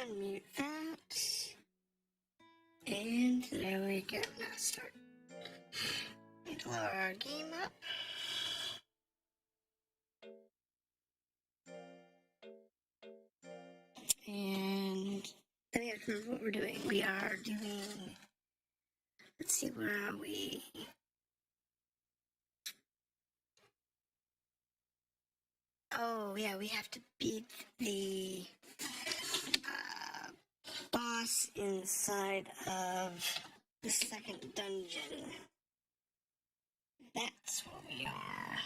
unmute that. And there we go. Now start. Need to lower our game up. And then we have to remember what we're doing. We are doing, let's see, where are we? Oh, yeah, we have to beat the boss inside of the second dungeon. That's what we are.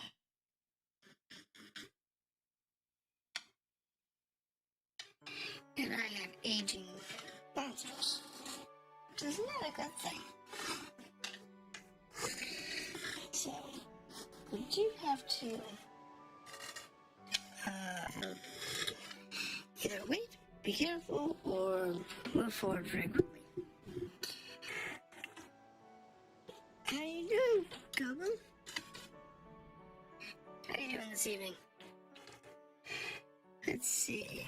And I have aging monsters, which is not a good thing. So, we do have to either wait, be careful, or move forward very quickly. How you doing, Goblin? How you doing this evening? Let's see.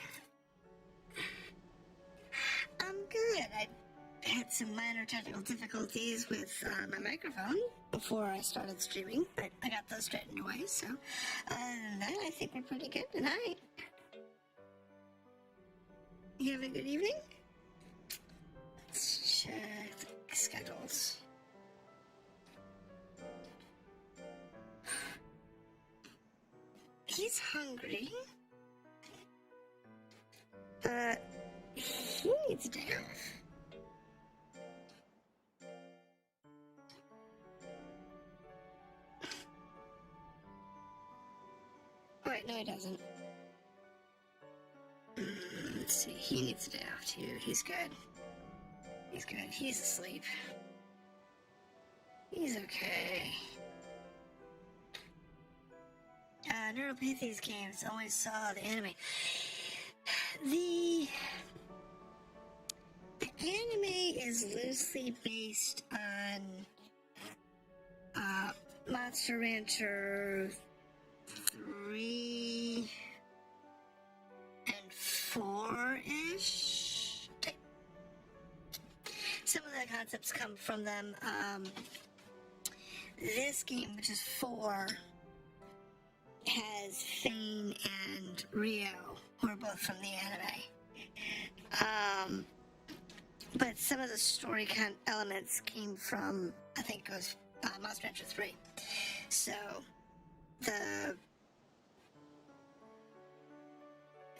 I'm good. I had some minor technical difficulties with my microphone before I started streaming, but I got those straightened away, so other than that, I think we're pretty good tonight. You have a good evening? Let's check the schedules. He's hungry. He needs a day off. Wait, no he doesn't. Let's see, he needs a day off too. He's good. He's good. He's asleep. He's okay. Never played these games, always saw the anime. The anime is loosely based on Monster Rancher 3 and 4-ish. Some of the concepts come from them. This game, which is 4, has Phayne and Rio, who are both from the anime. But some of the story elements came from, I think it was Monster Rancher 3. So, it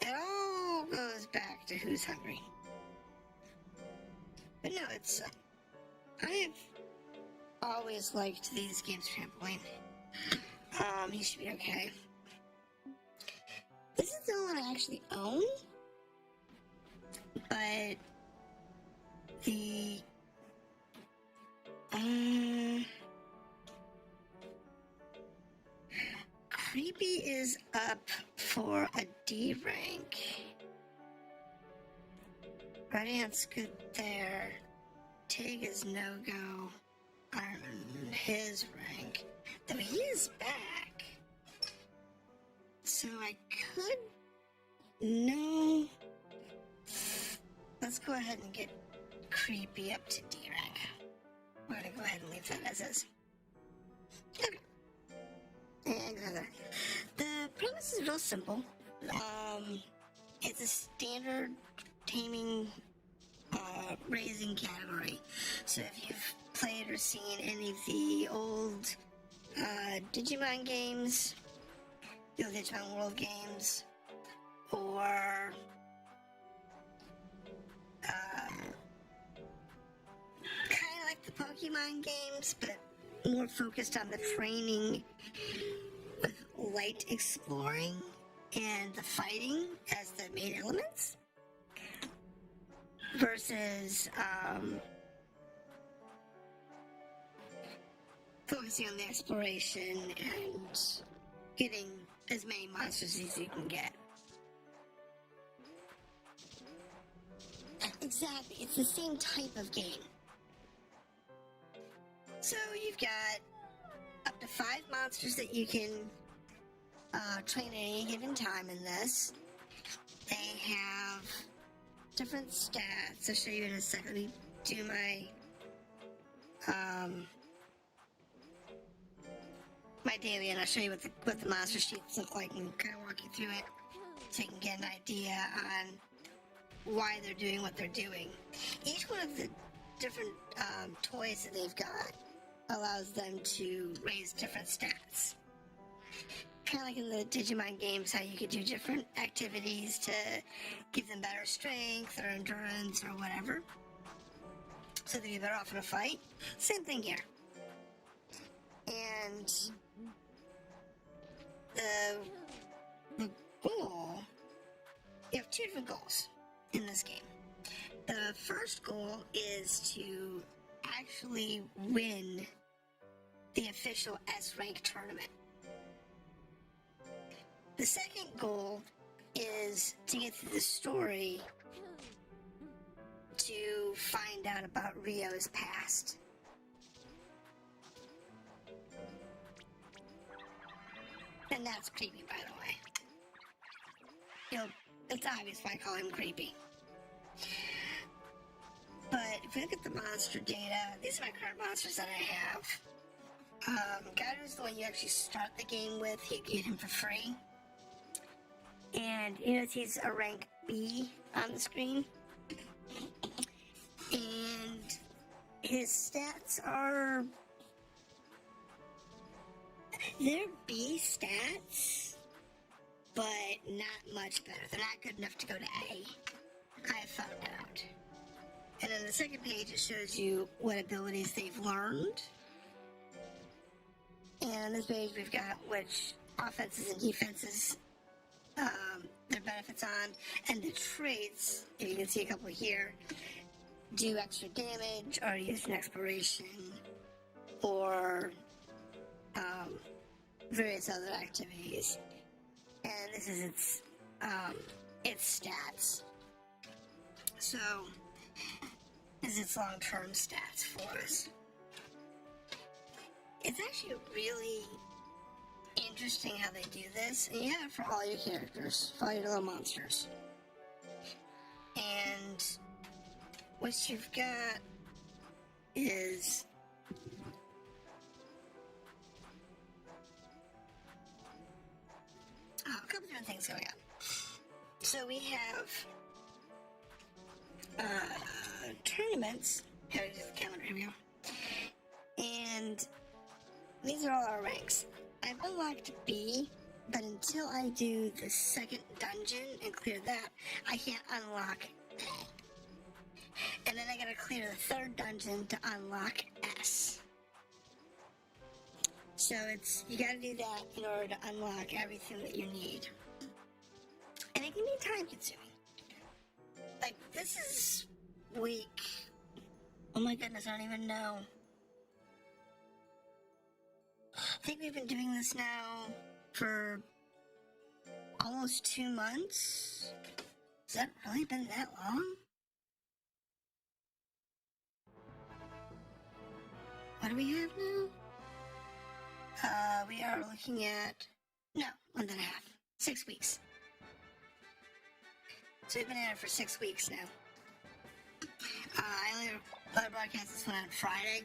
all goes back to who's hungry. But no, it's, I have always liked these games trampoline. He should be okay. This is the only one I actually own, but the Creepy is up for a D rank. Radiant's good there. Tig is no-go. Iron his rank. Though he is back. So I could... No. Let's go ahead and get Creepy up to D rank. We're gonna go ahead and leave that as is. Okay. Exactly. The premise is real simple. It's a standard taming, raising category. So if you've played or seen any of the old Digimon games, the old Digimon World games, or kind of like the Pokemon games, but more focused on the training with light exploring and the fighting as the main elements, versus focusing on the exploration and getting as many monsters as you can get. Exactly, it's the same type of game. So you've got up to 5 monsters that you can train at any given time in this. They have different stats. I'll show you in a second. Let me do my my daily, and I'll show you what the monster sheets look like, and kind of walk you through it so you can get an idea on why they're doing what they're doing. Each one of the different toys that they've got allows them to raise different stats. Kind of like in the Digimon games, how you could do different activities to give them better strength or endurance or whatever, so they'd be better off in a fight. Same thing here. And the goal, you have two different goals in this game. The first goal is to actually win the official S rank tournament. The second goal is to get through the story to find out about Rio's past. And that's creepy, by the way. It's obvious why I call him creepy. But if we look at the monster data, these are my current monsters that I have. Gaido's the one you actually start the game with. You get him for free. And you notice he's a rank B on the screen. And his stats are... they're B stats, but not much better. They're not good enough to go to A, I found out. And then the second page, it shows you what abilities they've learned. And on this page, we've got which offenses and defenses their benefits on, and the traits, if you can see a couple here, do extra damage, or use an exploration, or various other activities. And this is its stats. So, this is its long-term stats for us. It's actually really interesting how they do this, and you have it for all your characters, for all your little monsters. And what you've got is a couple different things going on. So we have tournaments. Here is the calendar. Here we go. And these are all our ranks. I've unlocked B, but until I do the second dungeon and clear that, I can't unlock A. And then I gotta clear the third dungeon to unlock S. So you gotta do that in order to unlock everything that you need. And it can be time consuming. Like, this is week... oh my goodness, I don't even know. I think we've been doing this now for almost 2 months. Has that really been that long? What do we have now? We are looking at, no, 1.5, 6 weeks. So we've been at it for 6 weeks now. I only broadcast this one on Friday.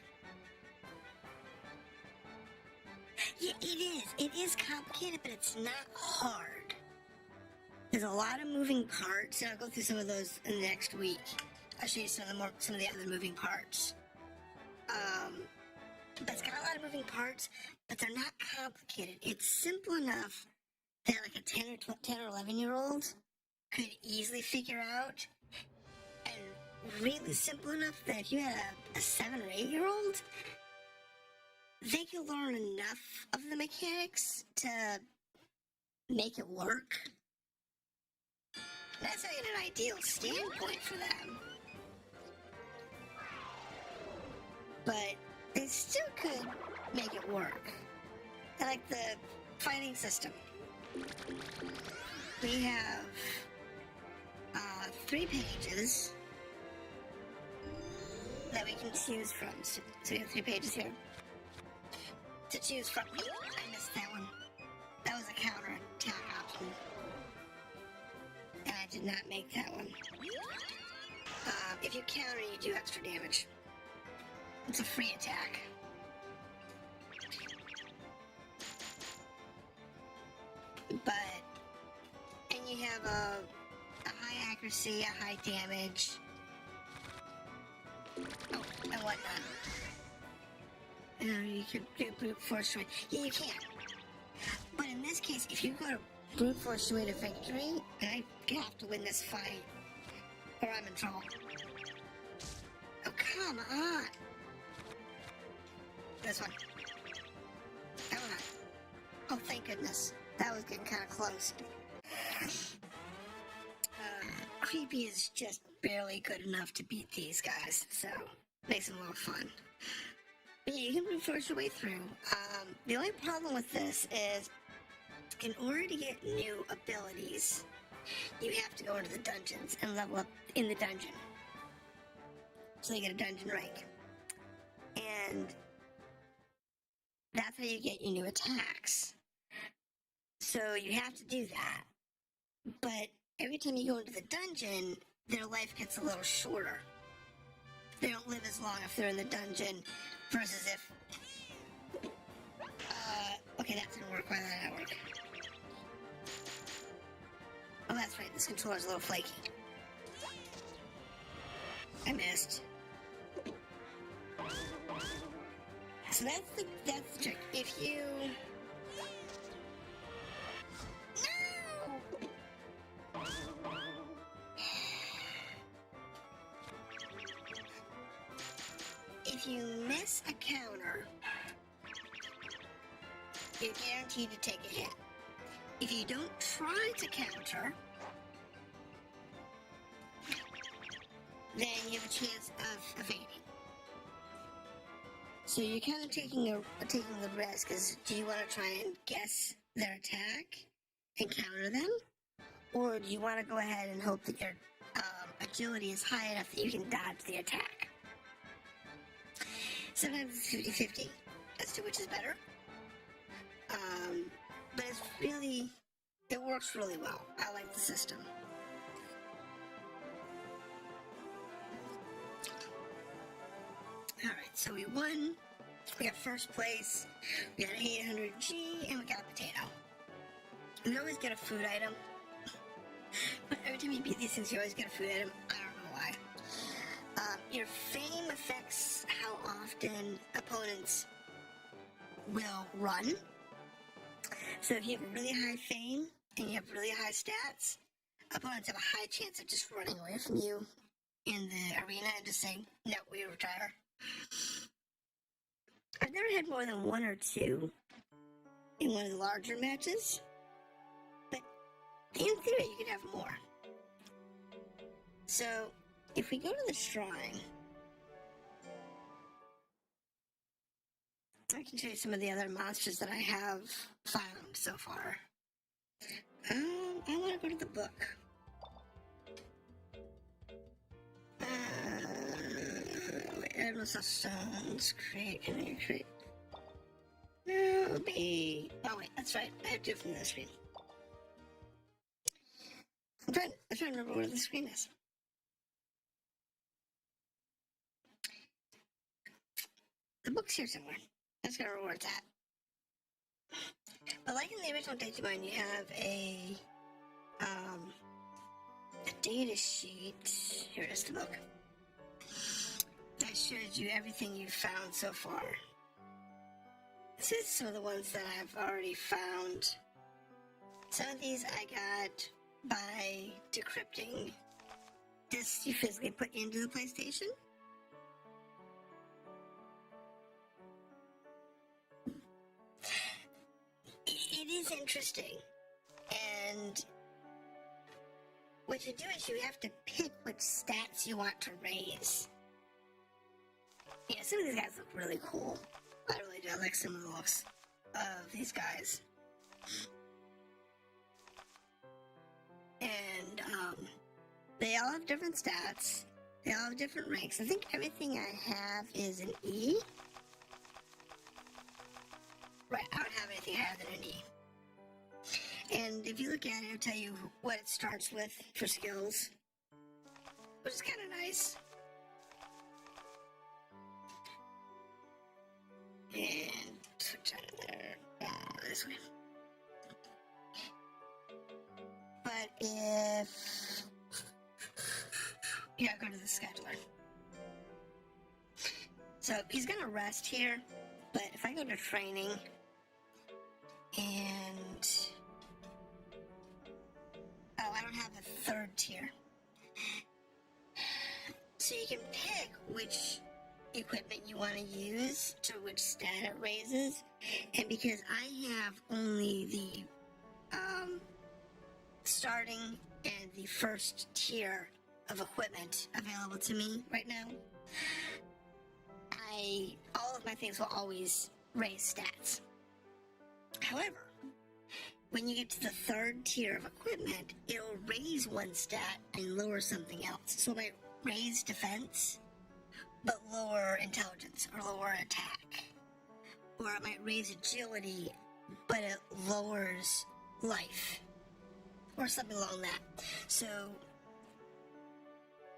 Yeah, it is complicated, but it's not hard. There's a lot of moving parts, and I'll go through some of those in the next week. I'll show you some of the other moving parts. But it's got a lot of moving parts, but they're not complicated. It's simple enough that like a 10 or 11-year-old could easily figure out, and really simple enough that if you had a 7 or 8-year-old, they could learn enough of the mechanics to make it work. That's not even an ideal standpoint for them. But they still could make it work. I like the fighting system. We have 3 pages that we can choose from. So we have 3 pages here to choose from. I missed that one. That was a counter attack option. And I did not make that one. If you counter, you do extra damage. It's a free attack. And you have a high accuracy, a high damage. Oh, and whatnot. You can do brute force away. Yeah, you can. But in this case, if you go to brute force away to victory, I have to win this fight, or I'm in trouble. Oh, come on. This one. Come on. Oh, thank goodness. That was getting kind of close. Creepy is just barely good enough to beat these guys, so makes it a little fun. But yeah, you can brute force your way through. The only problem with this is, in order to get new abilities, you have to go into the dungeons and level up in the dungeon. So you get a dungeon rank. And that's how you get your new attacks. So you have to do that. But every time you go into the dungeon, their life gets a little shorter. They don't live as long if they're in the dungeon versus if... okay, that didn't work. Why did that not work? Oh, that's right. This controller's a little flaky. I missed. So that's the trick. If you... No! If you miss a counter, you're guaranteed to take a hit. If you don't try to counter, then you have a chance of evading. So you're kind of taking the risk. Is, do you want to try and guess their attack and counter them, or do you want to go ahead and hope that your agility is high enough that you can dodge the attack? Sometimes it's 50-50 as to which is better. But it's really, it works really well. I like the system. Alright, so we won. We got first place. We got 800G, and we got a potato. You always get a food item. But every time you beat these things, you always get a food item. I don't know why. Your fame affects how often opponents will run. So if you have a really high fame and you have really high stats, opponents have a high chance of just running away from you in the arena and just saying, no, we retire. I've never had more than one or two in one of the larger matches, but in theory you could have more. So if we go to the shrine, I can show you some of the other monsters that I have found so far. I want to go to the book. Endless of stones, create. No, be. Oh wait, that's right. I have to do it from the screen. I'm trying to remember where the screen is. The book's here somewhere. That's gonna reward that. But like in the original Digimon, you have a data sheet. Here is the book. That shows you everything you've found so far. This is some of the ones that I've already found. Some of these I got by decrypting discs you physically put into the PlayStation. It is interesting. And what you do is you have to pick which stats you want to raise. Yeah, some of these guys look really cool. I really do. I like some of the looks of these guys. And, they all have different stats. They all have different ranks. I think everything I have is an E. Right, I don't have anything higher than an E. And if you look at it, it'll tell you what it starts with for skills. Which is kind of nice. this way. But if... Yeah, go to the scheduler. So he's gonna rest here, but if I go to training and... Oh, I don't have a third tier. So you can pick which equipment you want to use to which stat it raises, and because I have only the starting and the first tier of equipment available to me right now, all of my things will always raise stats. However, when you get to the third tier of equipment, it'll raise one stat and lower something else. So it might raise defense, but lower intelligence or lower attack. Or it might raise agility, but it lowers life. Or something along that. So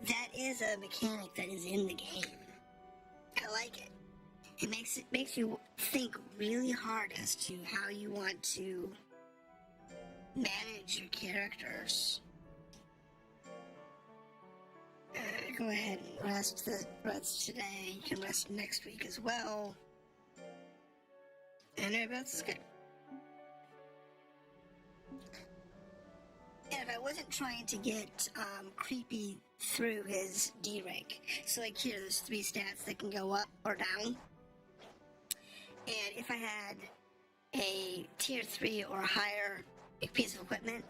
that is a mechanic that is in the game. I like it. It makes you think really hard as to how you want to manage your characters. Go ahead and rest today. You can rest next week as well. And everybody's good. And if I wasn't trying to get creepy through his D rank, so like here, there's 3 stats that can go up or down. And if I had a tier 3 or higher piece of equipment,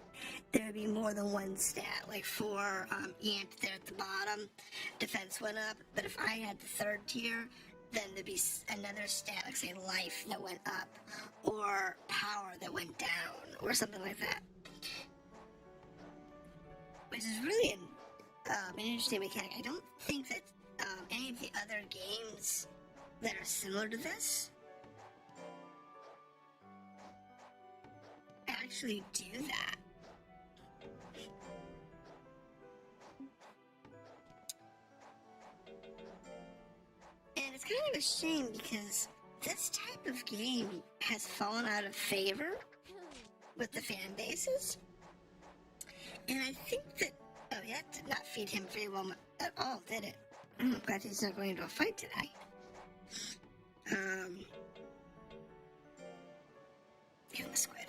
there would be more than one stat. Like for Ant there at the bottom, defense went up. But if I had the third tier, then there'd be another stat, like say life, that went up, or power that went down, or something like that. Which is really an interesting mechanic. I don't think that any of the other games that are similar to this actually do that. And it's kind of a shame because this type of game has fallen out of favor with the fan bases. And I think that... Oh, yeah, that did not feed him very well at all, did it? I'm glad he's not going into a fight today. Yeah, the squid.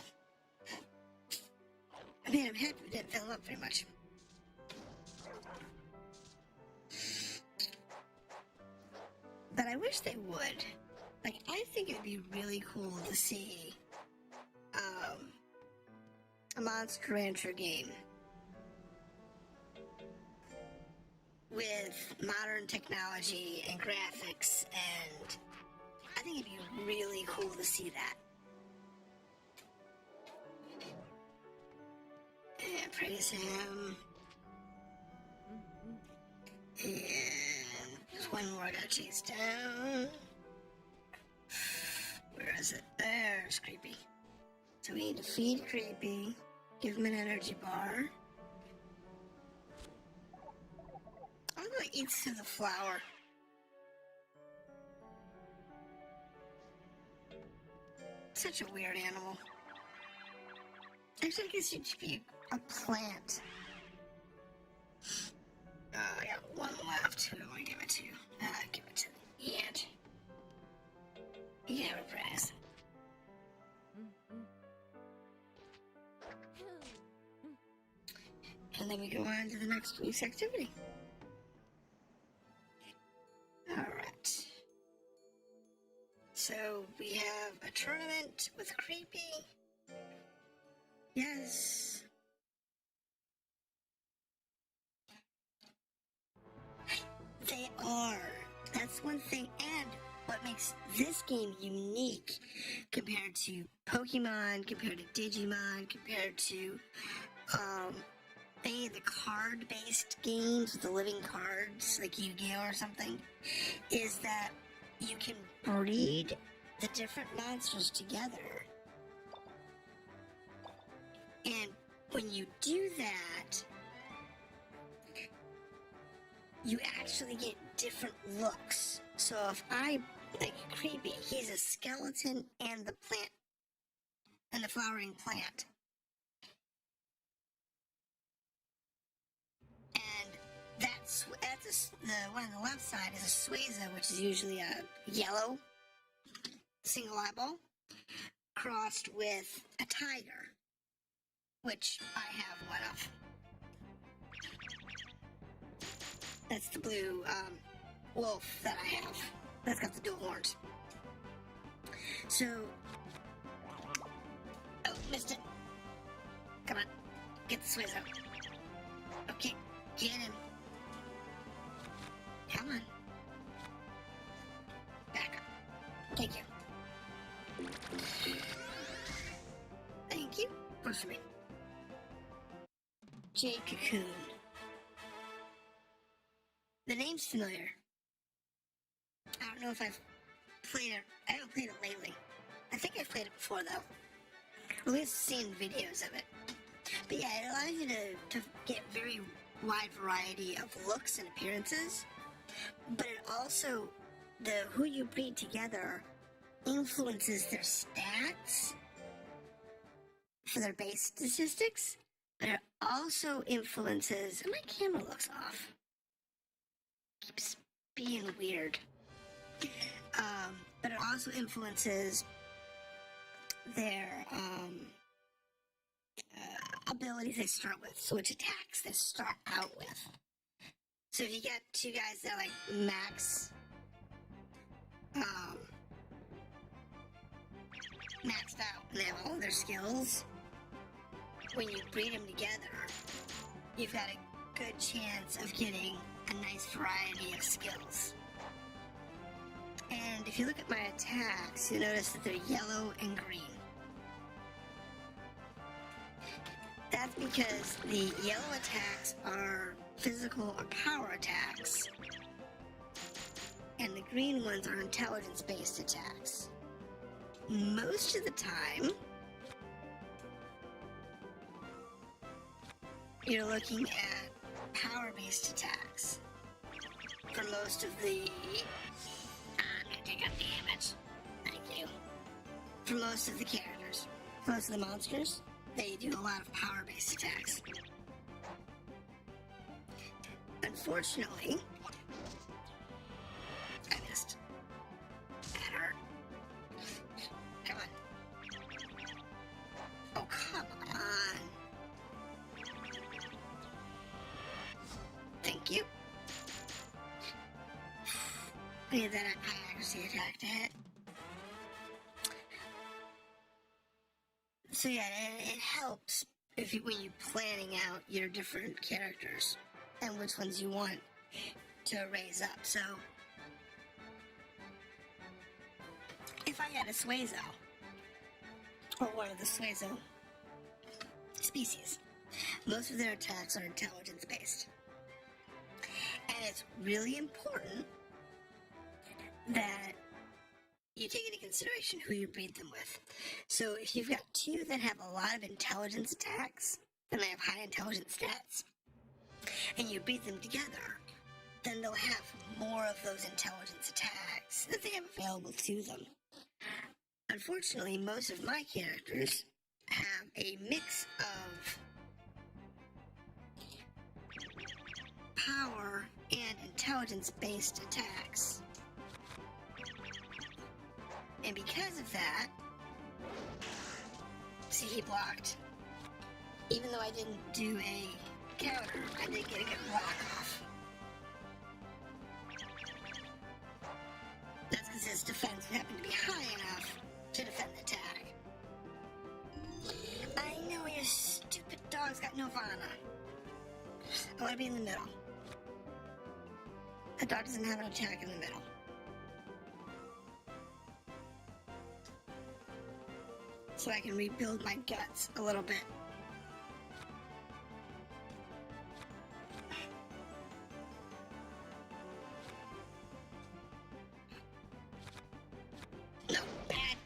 I mean, I'm happy we didn't fill him up very much. But I wish they would. Like, I think it'd be really cool to see a Monster Rancher game with modern technology and graphics, and I think it'd be really cool to see that. And praise him. And there's one more I gotta chase down. Where is it? There's Creepy. So we need to feed Creepy, give him an energy bar. I'm gonna eat through the flower. Such a weird animal. Actually, I guess it should be a plant. I got one left. Who do I give it to? Give it to the ant. You can have a prize. And then we go on to the next week's activity. Alright. So we have a tournament with Creepy. Yes. They are. That's one thing. And what makes this game unique compared to Pokemon, compared to Digimon, compared to any of the card-based games with the living cards, like Yu-Gi-Oh! Or something, is that you can breed the different monsters together. And when you do that, you actually get different looks. So if I, like Creepy, he's a skeleton and the plant and the flowering plant. And the one on the left side is a Sueza, which is usually a yellow single eyeball, crossed with a tiger, which I have one of. That's the blue wolf that I have. That's got the dual horns. So, oh, missed it. Come on, get the Sueza. Okay, get him. Come on. Back up. Thank you. Thank you. Works for me. Jade Cocoon. The name's familiar. I don't know if I've played it. I haven't played it lately. I think I've played it before, though. At least seen videos of it. But yeah, it allows you to get very wide variety of looks and appearances. But it also, who you breed together influences their stats for their base statistics. But it also influences, and my camera looks off. Keeps being weird. But it also influences their abilities they start with, so which attacks they start out with. So if you get two guys that are like maxed out and they have all their skills, when you breed them together, you've got a good chance of getting a nice variety of skills. And if you look at my attacks, you'll notice that they're yellow and green. That's because the yellow attacks are physical or power attacks, and the green ones are intelligence-based attacks. Most of the time, you're looking at power-based attacks for most of the... I'm gonna take out the damage. Thank you. For most of the characters. For most of the monsters, they do a lot of power-based attacks. Unfortunately, I missed. That hurt. Come on. Oh, come on. Thank you. I need that high accuracy attack to hit. So yeah, it helps when you're planning out your different characters and which ones you want to raise up. So if I had a Suezo, or one of the Suezo species, most of their attacks are intelligence based. And it's really important that you take into consideration who you breed them with. So if you've got two that have a lot of intelligence attacks, and they have high intelligence stats, and you breed them together, then they'll have more of those intelligence attacks that they have available to them. Unfortunately, most of my characters have a mix of power and intelligence-based attacks. And because of that, see, he blocked. Even though I didn't do a counter, I did get a good block off. That's because his defense happened to be high enough to defend the tag. I know your stupid dog's got Nirvana. I want to be in the middle. The dog doesn't have an attack in the middle. So I can rebuild my guts a little bit. No, bad.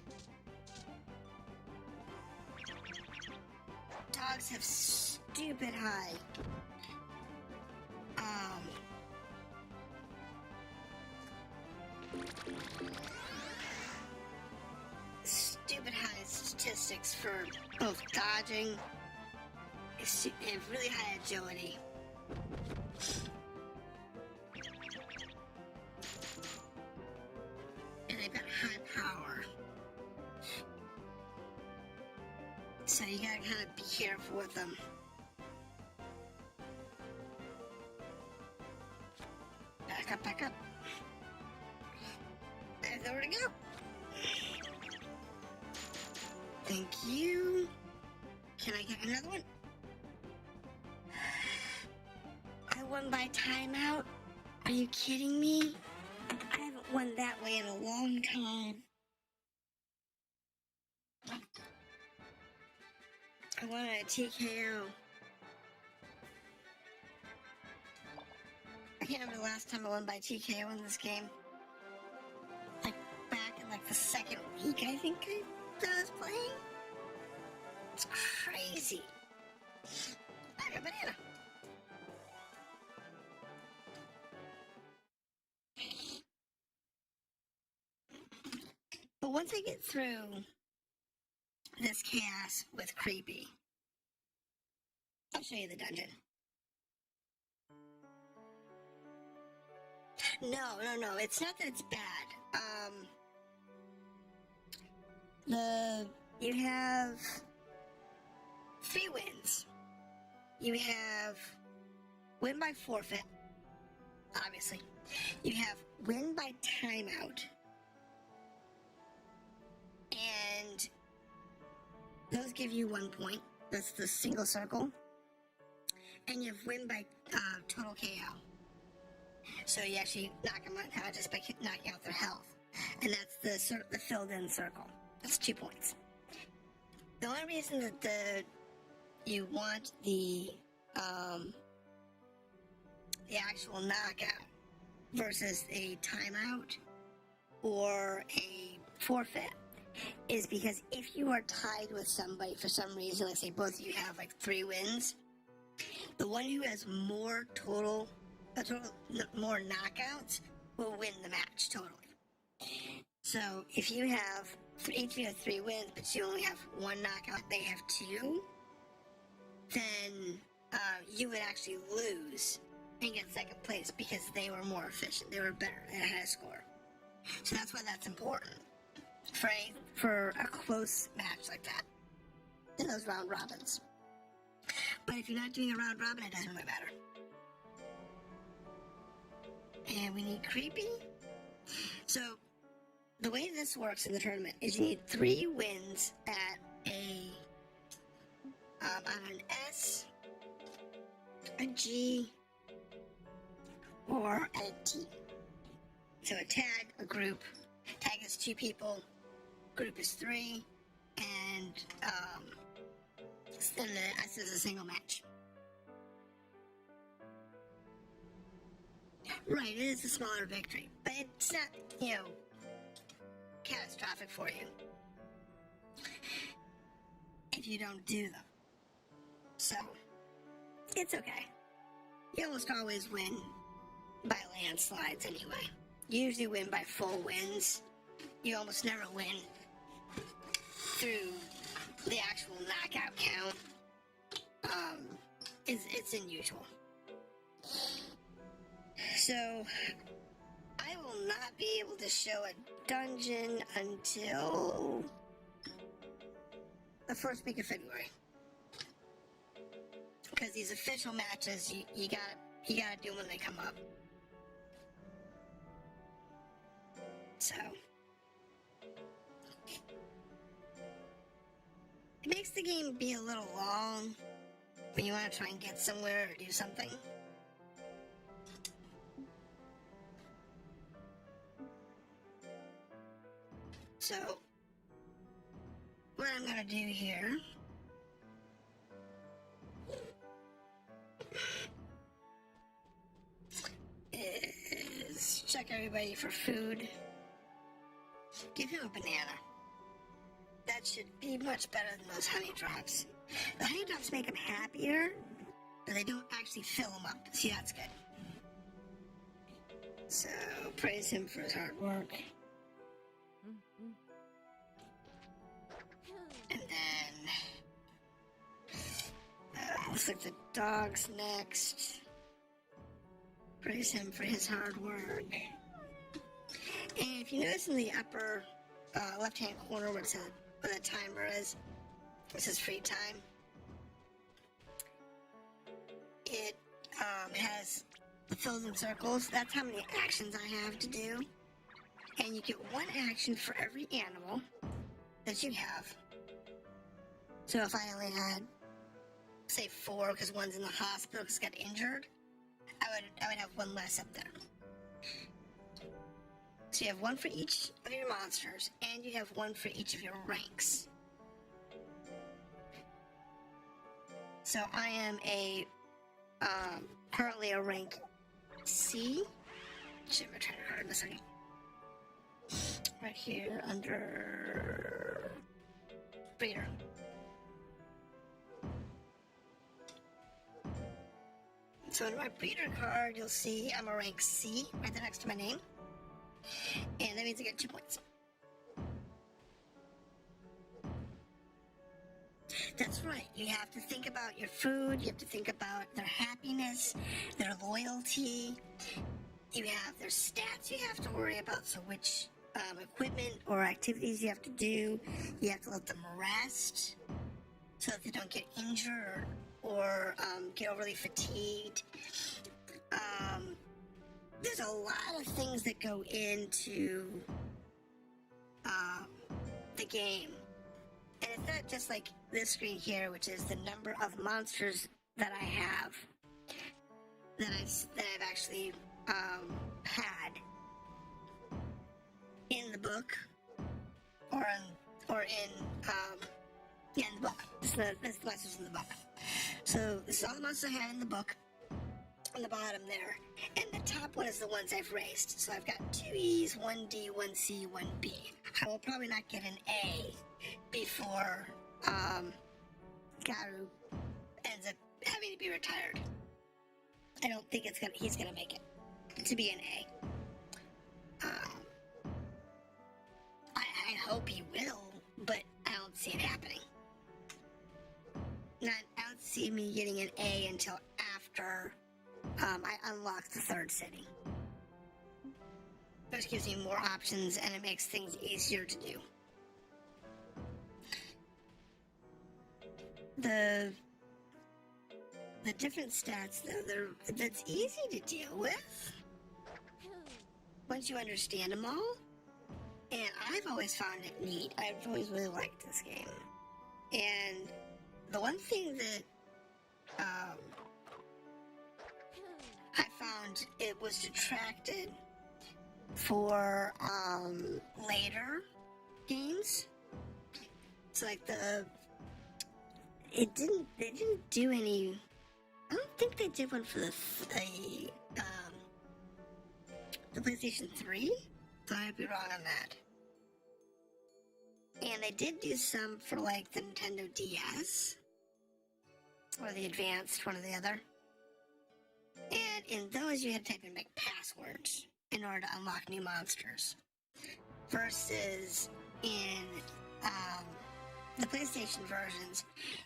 Dogs have stupid high. Stupid high statistics for both dodging and really high agility. And they've got high power. So you gotta kind of be careful with them. Back up, back up. There's nowhere to go. Thank you. Can I get another one? I won by timeout? Are you kidding me? I haven't won that way in a long time. I won a TKO. I can't remember the last time I won by TKO in this game. Like back in like the second week, I think I was playing. It's crazy. I got a banana. But once I get through this chaos with Creepy, I'll show you the dungeon. No, it's not that it's bad. You have 3 wins. You have win by forfeit, obviously. You have win by timeout. And those give you 1 point. That's the single circle. And you have win by total KO. So you actually knock them out just by knocking out their health. And that's the filled in circle. That's 2 points. The only reason that you want the actual knockout versus a timeout or a forfeit is because if you are tied with somebody for some reason, let's say both of you have like 3 wins, the one who has more more knockouts will win the match totally. So if you have, each of you have 3 wins, but you only have 1 knockout, they have 2, then you would actually lose and get second place because they were more efficient, they were better, they had a high score. So that's why that's important for a close match like that in those round robins. But if you're not doing a round robin, it doesn't really matter. And we need Creepy. So the way this works in the tournament is you need 3 wins at on an S, a G, or a T. So a tag, a group. Tag is 2 people, group is 3, and then the S is a single match. Right, it is a smaller victory, but it's not, catastrophic for you if you don't do them. So, it's okay. You almost always win by landslides anyway. You usually win by full wins. You almost never win through the actual knockout count. It's unusual. So, I will not be able to show a dungeon until the first week of February. Because these official matches, you gotta do when they come up. So, it makes the game be a little long when you want to try and get somewhere or do something. So, what I'm gonna do here is check everybody for food. Give him a banana. That should be much better than those honey drops. The honey drops make him happier, but they don't actually fill him up. See, that's good. So, praise him for his hard work. And Looks like the dog's next. Praise him for his hard work. And if you notice in the upper left-hand corner where the timer is, this is free time. It has fills in circles. That's how many actions I have to do. And you get one action for every animal that you have. So if I only had, say, 4 because one's in the hospital because it got injured, I would have one less up there. So you have one for each of your monsters, and you have one for each of your ranks. So I am currently a rank C. Should return a card in a second. Right here under breeder. So in my breeder card, you'll see I'm a rank C right there next to my name. And that means I get 2 points. That's right. You have to think about your food. You have to think about their happiness, their loyalty. You have their stats you have to worry about. So which equipment or activities you have to do. You have to let them rest so that they don't get injured or get overly fatigued. There's a lot of things that go into the game. And it's not just like this screen here, which is the number of monsters that I have, that I've actually had in the book, or in the book. This is the monsters in the book. So this is all the monsters I have in the book. On the bottom there, and the top one is the ones I've raised. So I've got 2 E's, 1 D, 1 C, 1 B. I will probably not get an A before Garu ends up having to be retired. I don't think he's gonna make it to be an A. I hope he will, but I don't see it happening. I don't see me getting an A until after I unlock the 3rd city, which gives me more options and it makes things easier to do. The different stats, though, that's easy to deal with once you understand them all. And I've always found it neat. I've always really liked this game. And the one thing that I found it was detracted for later games. It's like they didn't do any. I don't think they did one for the PlayStation 3. So I might be wrong on that. And they did do some for like the Nintendo DS or the Advanced, one or the other. And in those, you had to type in like passwords in order to unlock new monsters. Versus in the PlayStation versions,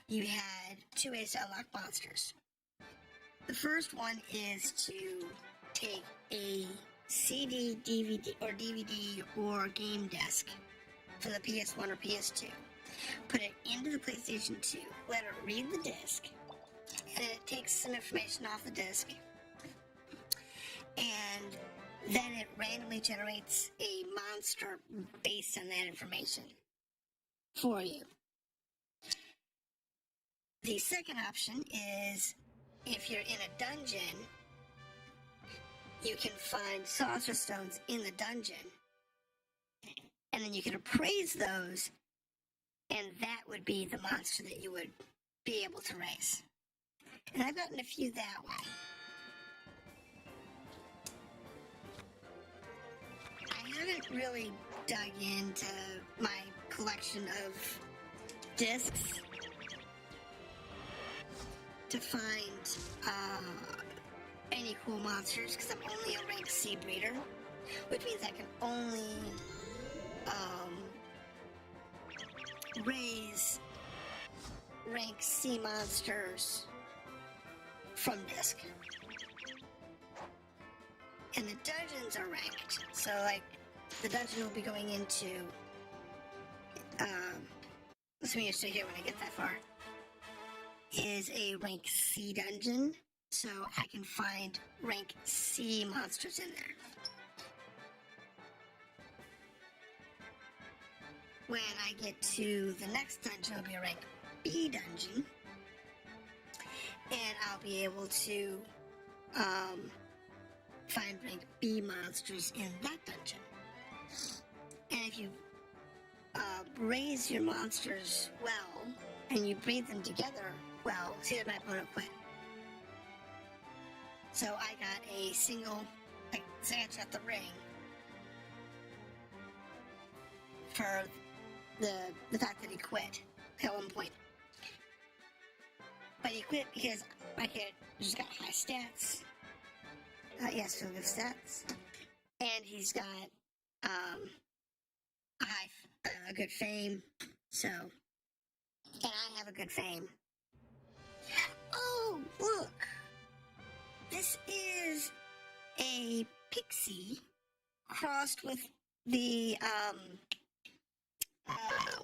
you had 2 ways to unlock monsters. The first one is to take a CD, DVD, or game disc for the PS1 or PS2. Put it into the PlayStation 2, let it read the disc, and it takes some information off the disc, and then it randomly generates a monster based on that information for you. The second option is if you're in a dungeon, you can find saucer stones in the dungeon, and then you can appraise those, and that would be the monster that you would be able to raise. And I've gotten a few that way. I haven't really dug into my collection of discs to find any cool monsters, because I'm only a rank C breeder, which means I can only raise rank C monsters from disk. And the dungeons are ranked. So, like, the dungeon will be going into, assuming you're still here when I get that far, is a rank C dungeon. So I can find rank C monsters in there. When I get to the next dungeon, it'll be a rank B dungeon. And I'll be able to find rank B monsters in that dungeon. And if you raise your monsters well, and you breed them together well, see that my opponent quit. So I got a single, like, Zach got the ring for the fact that he quit at one point. But he quit because my kid just got high stats. Yes, so good stats. And he's got a good fame. So, and I have a good fame. Oh, look! This is a pixie crossed with the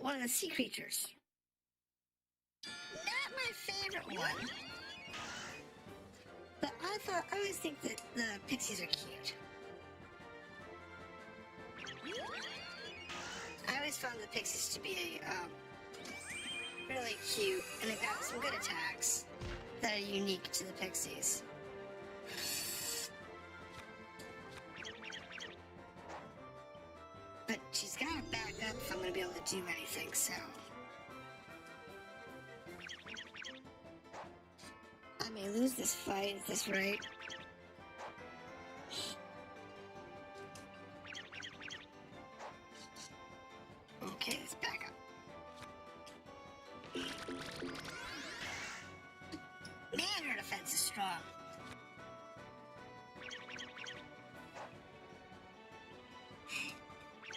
one of the sea creatures. Not my favorite one, but I always think that the pixies are cute. I always found the pixies to be really cute, and they've got some good attacks that are unique to the pixies. But she's got to back up if I'm going to be able to do anything, so... I may lose this fight, is this right? Okay, let's back up. Man, her defense is strong.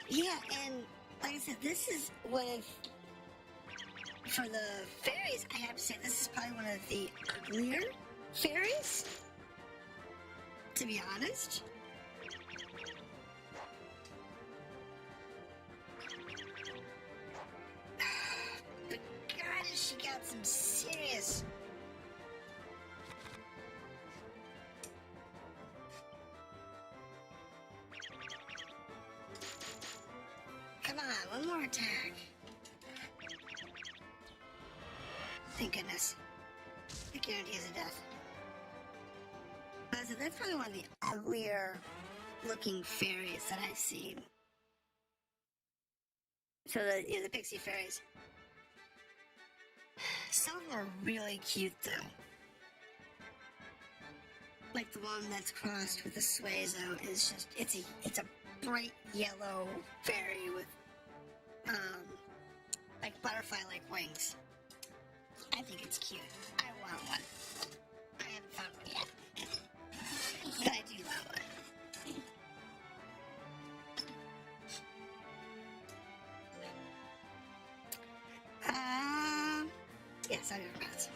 Yeah, and like I said, this is one of... For the fairies, I have to say, this is probably one of the uglier fairies, to be honest. But God, has she got some serious... Come on, one more attack. Thank goodness. The guarantee is a death. So that's probably one of the uglier looking fairies that I've seen. So the pixie fairies. Some of them are really cute though. Like the one that's crossed with the Suezo is just, it's a bright yellow fairy with like butterfly-like wings. I think it's cute. I want one. I haven't found one yet. But I do want one. Yes, I do rats.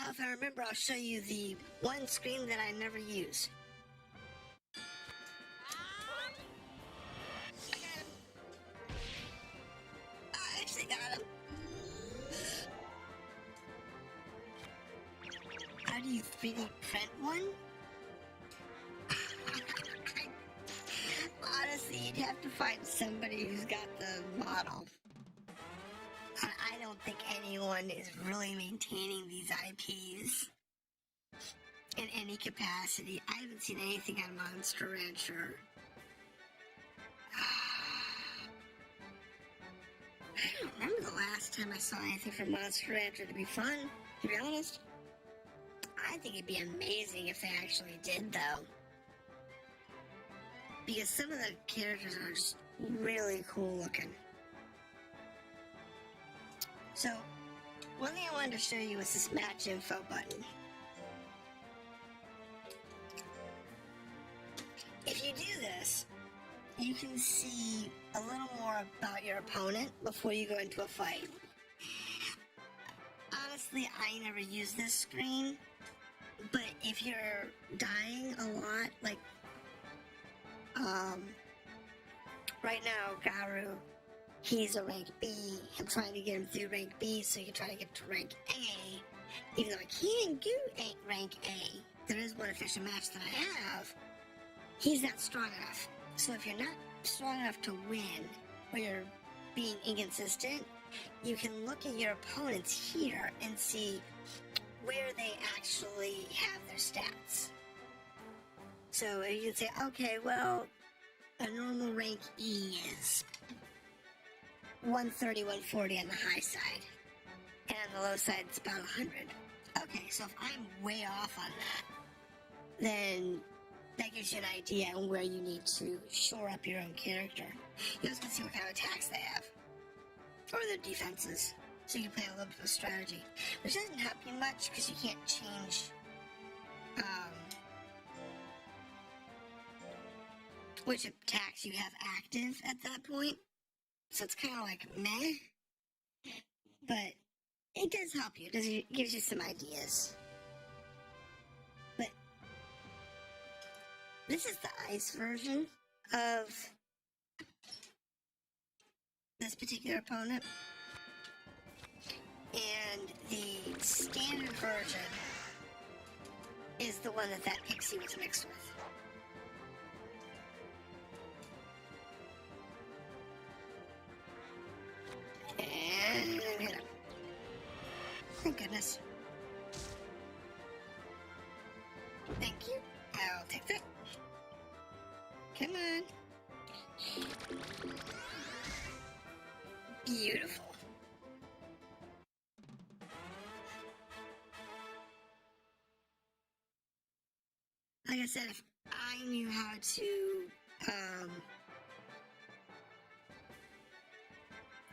If I remember, I'll show you the one screen that I never use. Got him. How do you 3D print one? Honestly, you'd have to find somebody who's got the model. I don't think anyone is really maintaining these IPs in any capacity. I haven't seen anything on Monster Rancher. I don't remember the last time I saw anything from Monster Rancher to be fun, to be honest. I think it'd be amazing if they actually did, though. Because some of the characters are just really cool looking. So, one thing I wanted to show you was this match info button. If you do this, you can see a little more about your opponent before you go into a fight. Honestly, I never use this screen, but if you're dying a lot, like, right now, Garu, he's a rank B. I'm trying to get him through rank B so he can try to get to rank A. Even though I can't do rank A, there is one official match that I have. He's not strong enough. So if you're not strong enough to win, or you're being inconsistent, you can look at your opponents here and see where they actually have their stats. So you can say, okay, well, a normal rank E is 130, 140 on the high side. And on the low side, it's about 100. Okay, so if I'm way off on that, then that gives you an idea on where you need to shore up your own character. You also can see what kind of attacks they have, or their defenses, so you can play a little bit of strategy, which doesn't help you much because you can't change which attacks you have active at that point. So it's kind of like meh, but it does help you. It gives you some ideas. But this is the ice version of this particular opponent, and the standard version is the one that pixie was mixed with. And hit him. Thank goodness. Thank you. I'll take that. Come on. Beautiful. Like I said, if I knew how to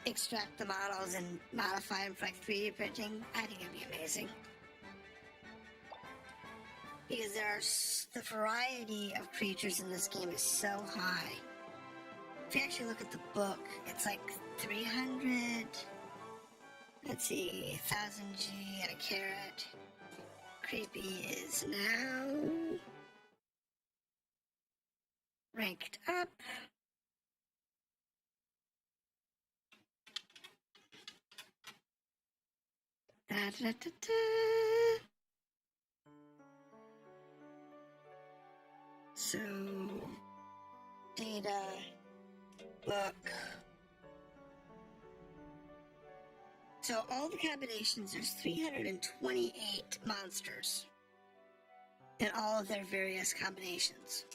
extract the models and modify them for like 3D printing, I think it'd be amazing. Because the variety of creatures in this game is so high. If you actually look at the book, it's like 300, let's see, 1000 G and a carrot. Creepy is now ranked up. Da, da, da, da. So, data, book. So all the combinations, there's 328 monsters in all of their various combinations.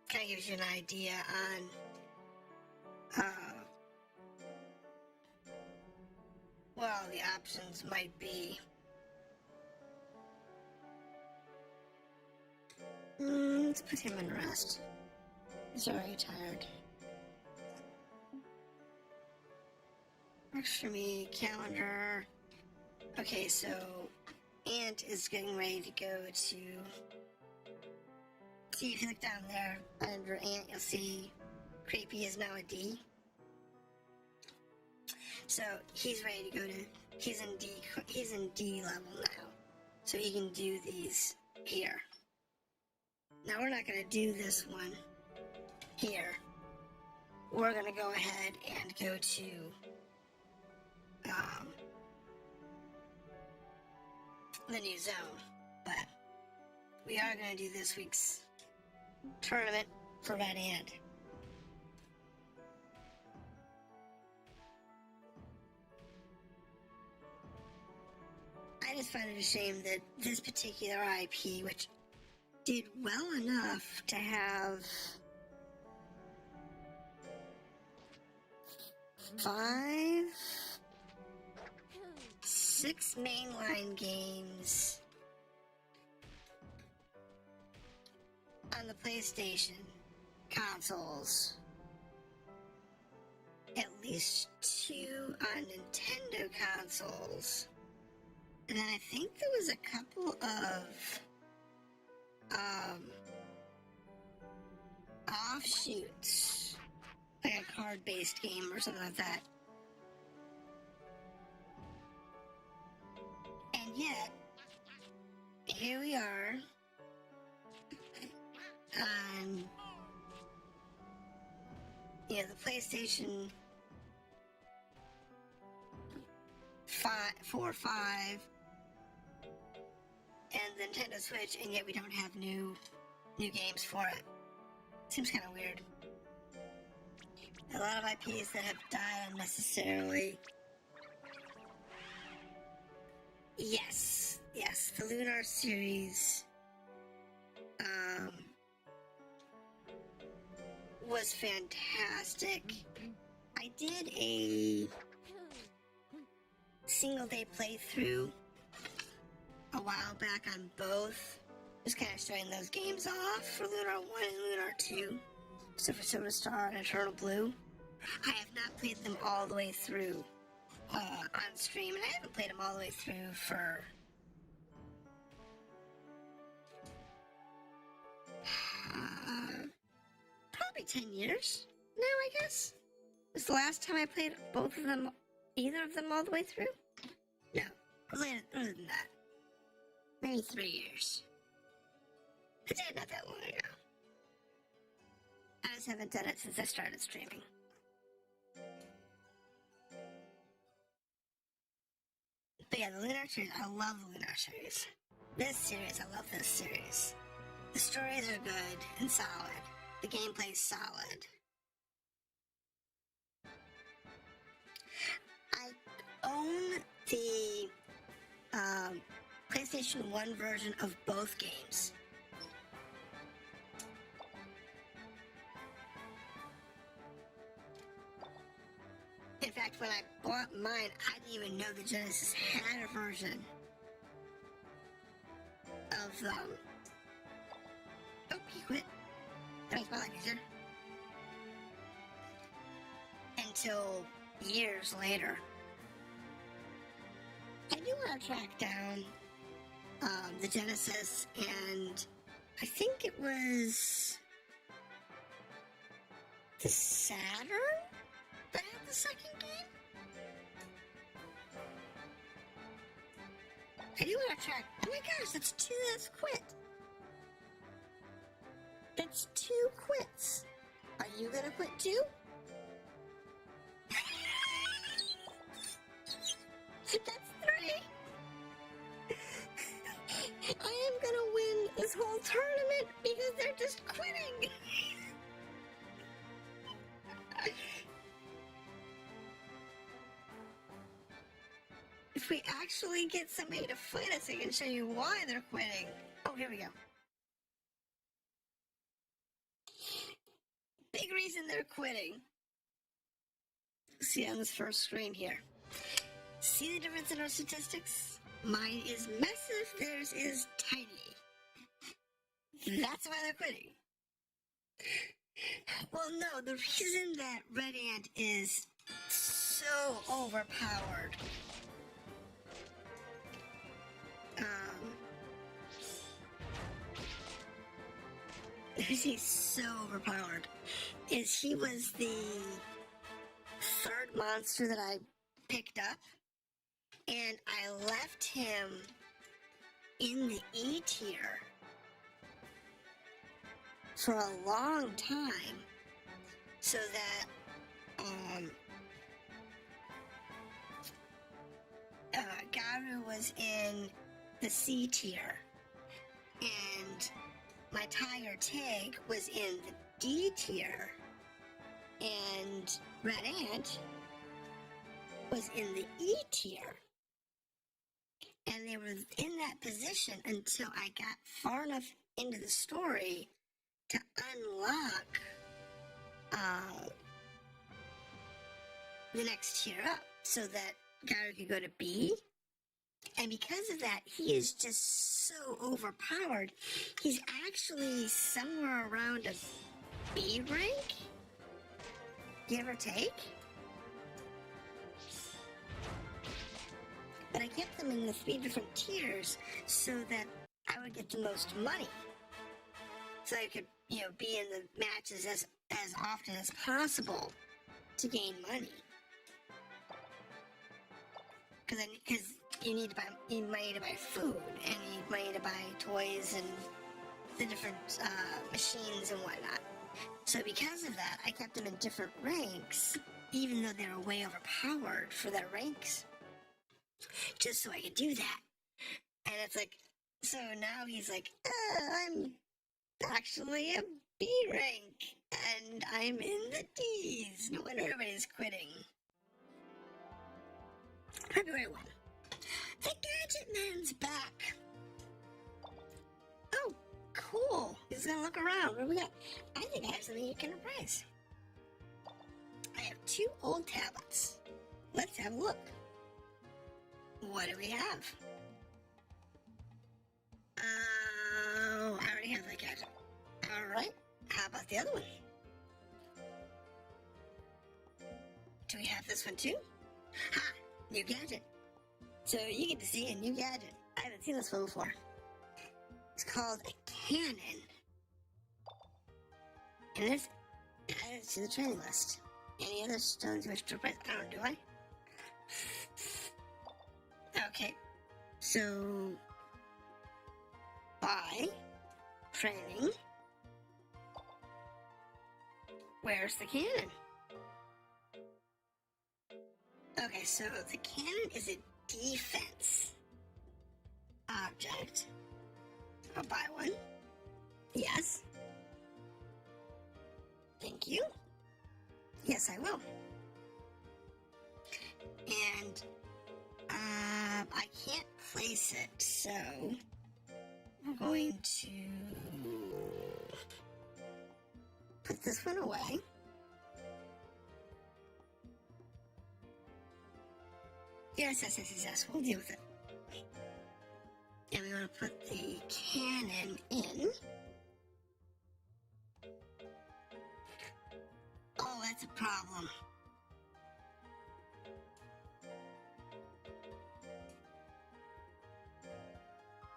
Kind of gives you an idea on, well, the options might be. Let's put him in rest. He's already tired. Works for me, calendar. Okay, so Ant is getting ready to go to. See, if you look down there under Ant, you'll see Creepy is now a D. So he's ready to go to. He's in D level now, so he can do these here. Now we're not going to do this one here. We're going to go ahead and go to the new zone, but we are going to do this week's tournament for Red Ant. I just find it a shame that this particular IP, which did well enough to have 6 mainline games on the PlayStation consoles, at least 2 on Nintendo consoles, and then I think there was a couple of offshoot, like a card-based game or something like that. And yet, here we are on, you know, the PlayStation 4, 5, and the Nintendo Switch, and yet we don't have new games for it. Seems kind of weird. A lot of IPs that have died unnecessarily. Yes, the Lunar series was fantastic. I did a single day playthrough a while back on both, just kind of showing those games off for Lunar 1 and Lunar 2. So for Silver Star and Eternal Blue, I have not played them all the way through on stream, and I haven't played them all the way through for probably 10 years now, I guess. Was the last time I played both of them, either of them all the way through? No, other than that. Maybe 3 years. I did it not that long ago. I just haven't done it since I started streaming. But yeah, the Lunar series, I love the Lunar series. This series, I love this series. The stories are good and solid. The gameplay's solid. I own the PlayStation 1 version of both games. In fact, when I bought mine, I didn't even know the Genesis had a version of them. Oh, he quit. That makes my life easier. Until years later. I do want to track down the Genesis, and I think it was the Saturn that had the second game? I do want to track. Oh my gosh, that's 2 that's quit. That's 2 quits. Are you gonna quit too? That's 3. I am gonna win this whole tournament because they're just quitting. If we actually get somebody to fight us, I can show you why they're quitting. Oh, here we go. Big reason they're quitting. See on this first screen here. See the difference in our statistics? Mine is massive, theirs is tiny. That's why they're quitting. Well, no, the reason that Red Ant is so overpowered he's so overpowered is he was the 3rd monster that I picked up, and I left him in the E tier for a long time so that Garu was in the C tier, and my Tiger Tig was in the D tier, and Red Ant was in the E tier. And they were in that position until I got far enough into the story to unlock the next tier up so that Garu could go to B. And because of that, he is just so overpowered. He's actually somewhere around a B rank, give or take. But I kept them in the 3 different tiers so that I would get the most money. so I could, be in the matches as often as possible to gain money. Because you need money to buy food, and you need money to buy toys and the different machines and whatnot. So because of that, I kept them in different ranks, even though they were way overpowered for their ranks, just so I could do that. And it's like, so now he's like, I'm actually a B rank, and I'm in the D's. No wonder everybody's quitting. February 1. The Gadget Man's back. Oh, cool. He's gonna look around. What do we got? I think I have something you can appraise. I have 2 old tablets. Let's have a look. What do we have? Oh, I already have that gadget. Alright, how about the other one? Do we have this one too? Ha! New gadget. So you get to see a new gadget. I haven't seen this one before. It's called a cannon. And it's added to the training list. Any other stones you wish to replace? I don't, do I? Okay. So, buy training. Where's the cannon? Okay, so the cannon is a defense object. I'll buy one. Yes. Thank you. Yes, I will. And I can't place it, so I'm going to put this one away. Yes. We'll deal with it. And we want to put the cannon in. Oh, that's a problem.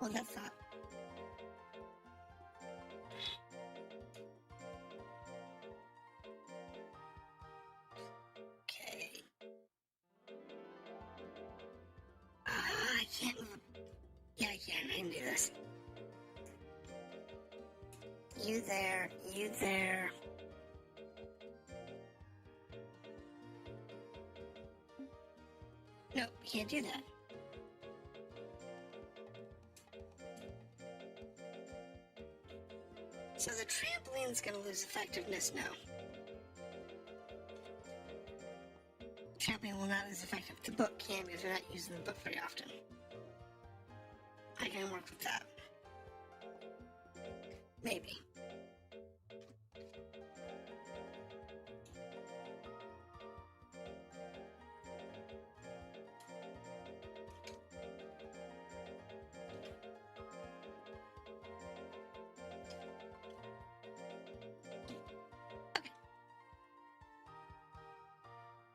Well, that's not. Okay. I can't move. Yeah, I can do this. You there. Nope, can't do that. So the trampoline's gonna lose effectiveness now. Trampoline will not lose effectiveness. The book can, because we're not using the book very often. I can work with that. Maybe.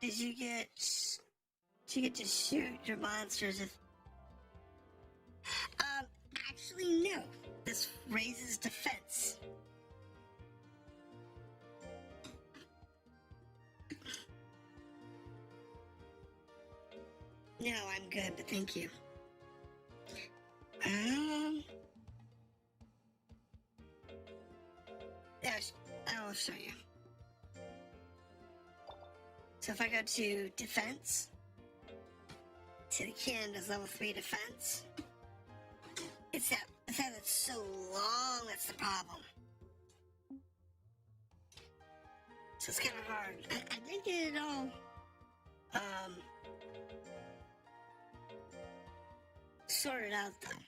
Did you get to shoot your monsters if... Actually, no. This raises defense. No, I'm good, but thank you. I will show you. So if I go to defense, to the cannon does level 3 defense. It's that it's so long, that's the problem. So it's kind of hard. I did get it all, sorted out though.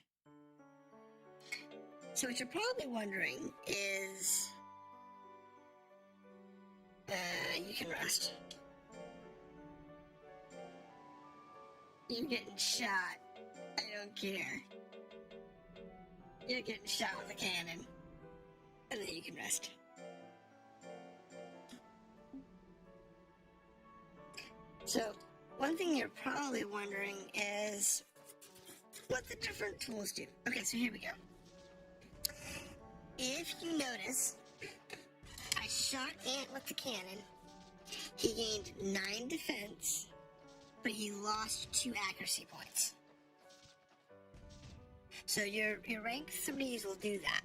So what you're probably wondering is, you can rest. You're getting shot. I don't care. You're getting shot with a cannon. And then you can rest. So, one thing you're probably wondering is what the different tools do. Okay, so here we go. If you notice, I shot Ant with the cannon. He gained 9 defense, but he lost 2 accuracy points. So your rank 3s will do that.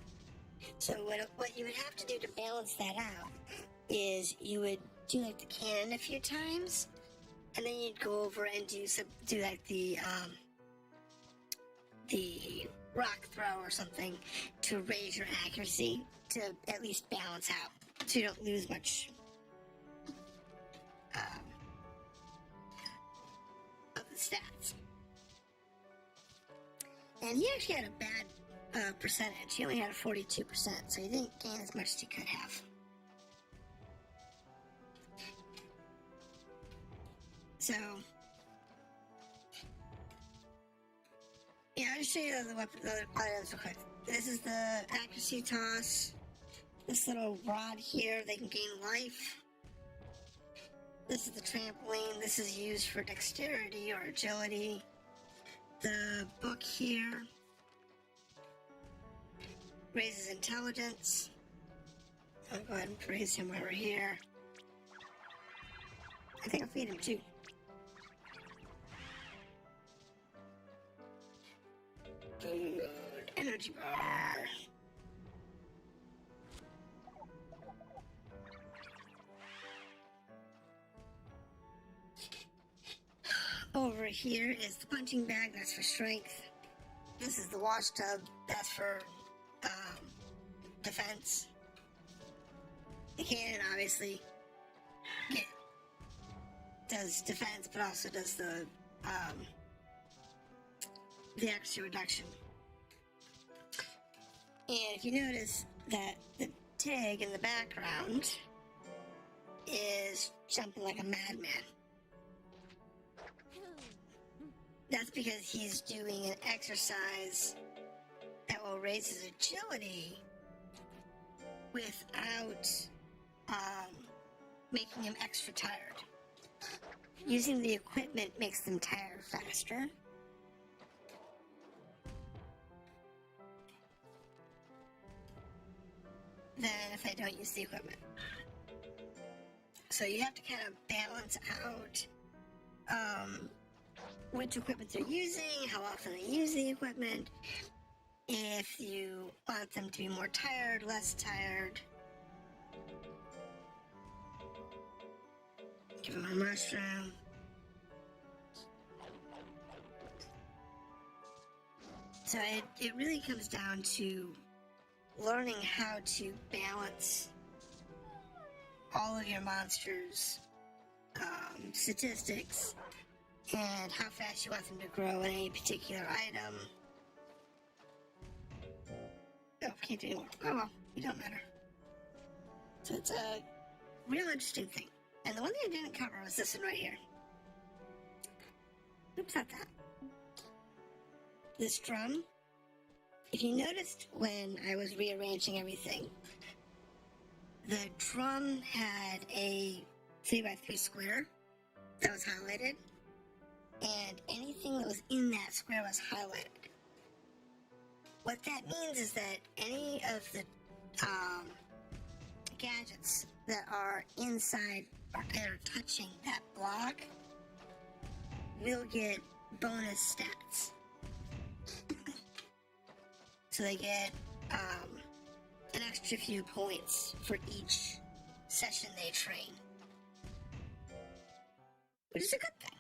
So what you would have to do to balance that out is you would do like the cannon a few times, and then you'd go over and do like the rock throw or something to raise your accuracy to at least balance out, so you don't lose much of the stats. And he actually had a bad percentage. He only had a 42%, so he didn't gain as much as he could have. So, yeah, I'll just show you the other items real quick. This is the accuracy toss. This little rod here, they can gain life. This is the trampoline. This is used for dexterity or agility. The book here raises intelligence. I'll go ahead and raise him over here. I think I'll feed him too. Good energy bar. Over here is the punching bag, that's for strength. This is the wash tub, that's for defense. The cannon obviously does defense, but also does the accuracy reduction. And if you notice that the Tig in the background is jumping like a madman, that's because he's doing an exercise that will raise his agility without making him extra tired. Using the equipment makes them tired faster. Than if they don't use the equipment. So you have to kind of balance out which equipment they're using, how often they use the equipment, if you want them to be more tired, less tired. Give him a mushroom. So it really comes down to learning how to balance all of your monsters' statistics and how fast you want them to grow in any particular item. Oh, can't do anymore. Oh well, it don't matter. So it's a real interesting thing. And the one thing I didn't cover was this one right here. Oops, not that. This drum. If you noticed when I was rearranging everything, the drum had a 3x3 square that was highlighted, and anything that was in that square was highlighted. What that means is that any of the gadgets that are inside or that are touching that block will get bonus stats. So they get an extra few points for each session they train, which is a good thing.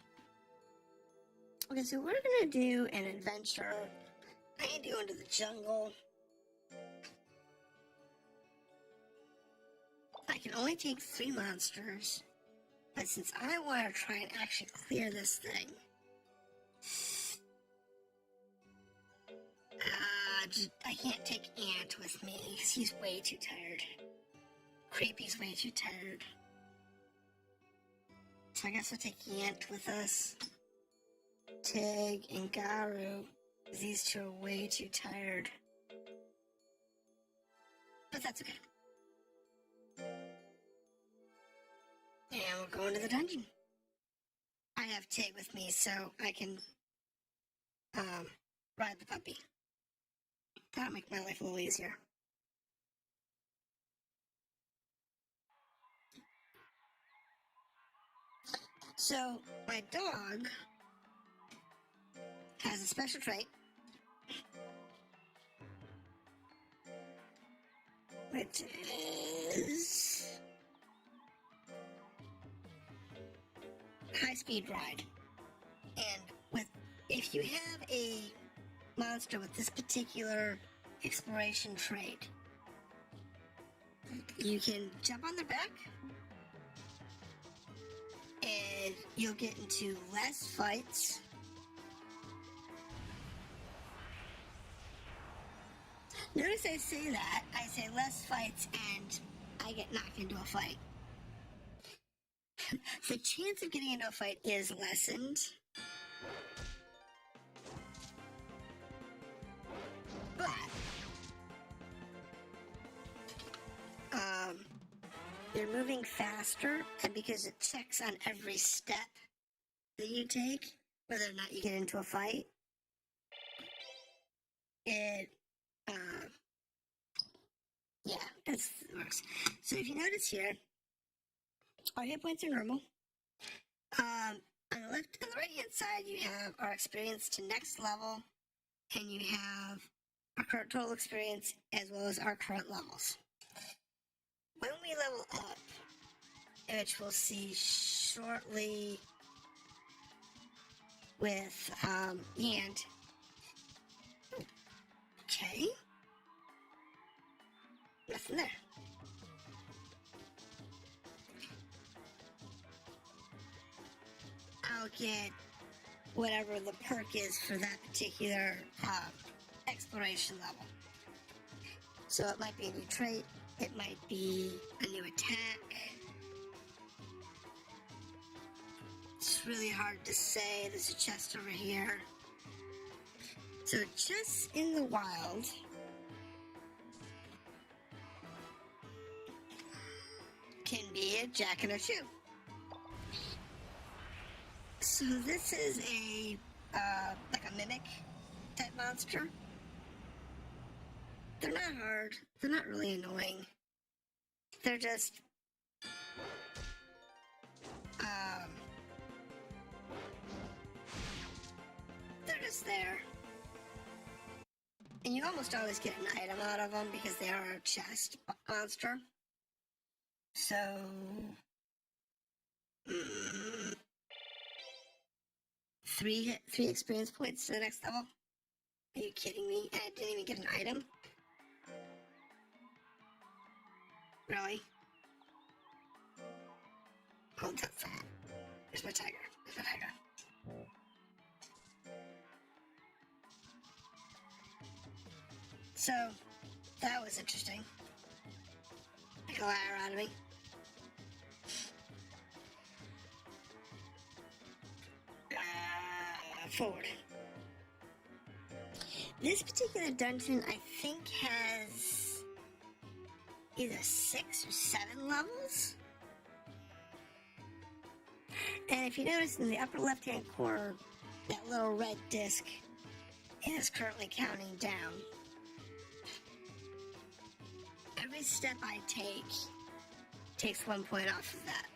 Okay, so we're gonna do an adventure. I need to go into the jungle. I can only take 3 monsters, but since I want to try and actually clear this thing, I can't take Ant with me because he's way too tired. Creepy's way too tired. So I guess I'll take Ant with us. Tig and Garu. These two are way too tired. But that's okay. And we're going to the dungeon. I have Tig with me so I can ride the puppy. That'll make my life a little easier. So, my dog has a special trait, which is high-speed ride. And if you have a monster with this particular exploration trait, you can jump on their back, and you'll get into less fights. Notice I say that. I say less fights, and I get knocked into a fight. The chance of getting into a fight is lessened. But you're moving faster, and because it checks on every step that you take, whether or not you get into a fight, it it works. So if you notice here, our hit points are normal. On the right hand side, you have our experience to next level, and you have our current total experience as well as our current levels. When we level up, which we'll see shortly with and okay, nothing there. I'll get whatever the perk is for that particular exploration level. So it might be a new trait, it might be a new attack. It's really hard to say. There's a chest over here. So chests in the wild can be a jack and a shoe. So this is a like a mimic type monster. They're not hard. They're not really annoying. They're just there. And you almost always get an item out of them because they are a chest monster. So three experience points to the next level. Are you kidding me? I didn't even get an item. Really? Oh, that's that. There's my tiger. There's my tiger. So, that was interesting. Took a liar out of me. Forward. This particular dungeon, I think, has either 6 or 7 levels. And if you notice in the upper left-hand corner, that little red disc is currently counting down. Every step I take takes 1 point off of that.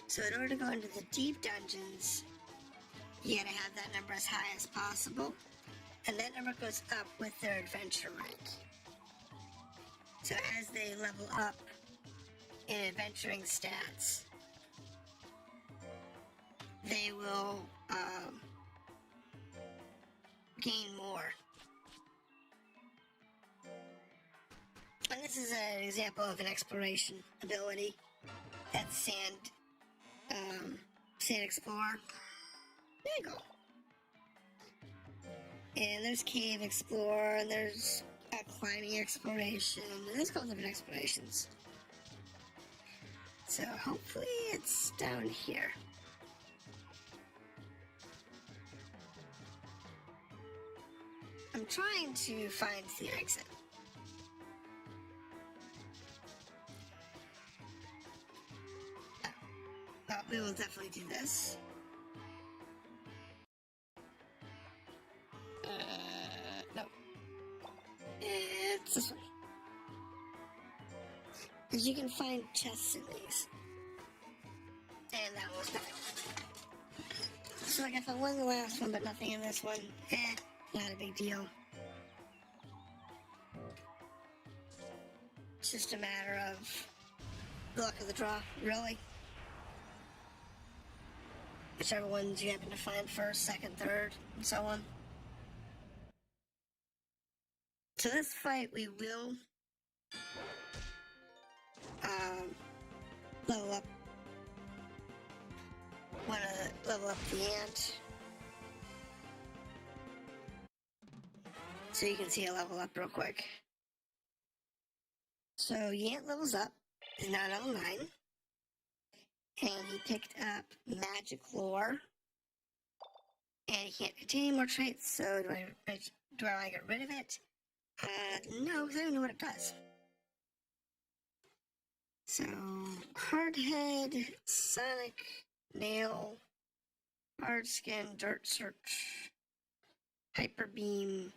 So in order to go into the deep dungeons, you gotta have that number as high as possible. And that number goes up with their adventure rank. So as they level up in adventuring stats, they will gain more. And this is an example of an exploration ability. That's Sand Explorer. There you go. And there's Cave Explorer, and there's Climbing Exploration, and there's a couple different explorations. So hopefully it's down here. I'm trying to find the exit. Oh, we will definitely do this. No. It's this one. Because you can find chests in these. And that was nothing. So like if I won the last one but nothing in this one, not a big deal. It's just a matter of the luck of the draw, really. Whichever ones you happen to find first, second, third, and so on. So this fight we will level up. Want to level up the ant. So you can see a level up real quick. So Yant levels up, is now level 9. And he picked up Magic Lore. And he can't contain any more traits, so do I want to get rid of it? No, because I don't know what it does. So, Hardhead, Sonic, Nail, Hard Skin, Dirt Search, Hyper Beam.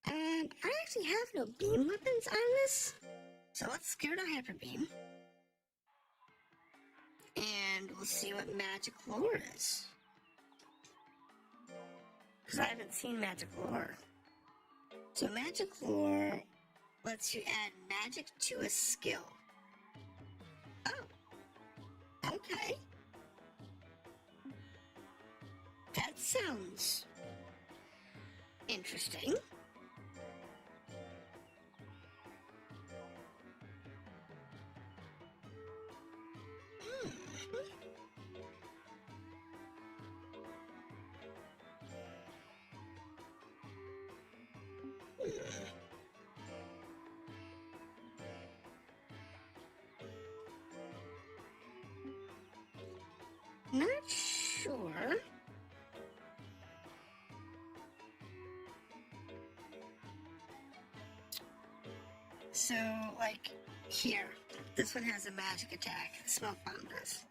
I actually have no beam weapons on this, so let's get rid of Hyper Beam. And we'll see what Magic Lore is. Because I haven't seen Magic Lore. So Magic Lore lets you add magic to a skill. Oh. Okay. That sounds interesting. Not sure. So, like, here. This one has a magic attack. Smoke bomb does.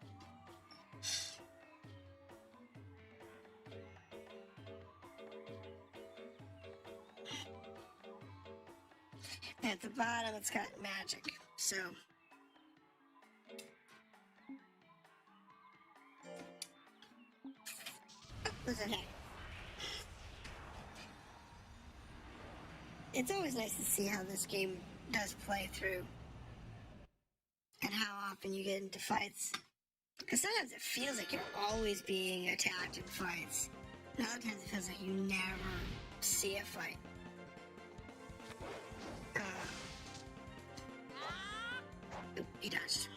At the bottom, it's got magic. So, what's that? It's always nice to see how this game does play through and how often you get into fights. Because sometimes it feels like you're always being attacked in fights. And other times it feels like you never see a fight. He dodged.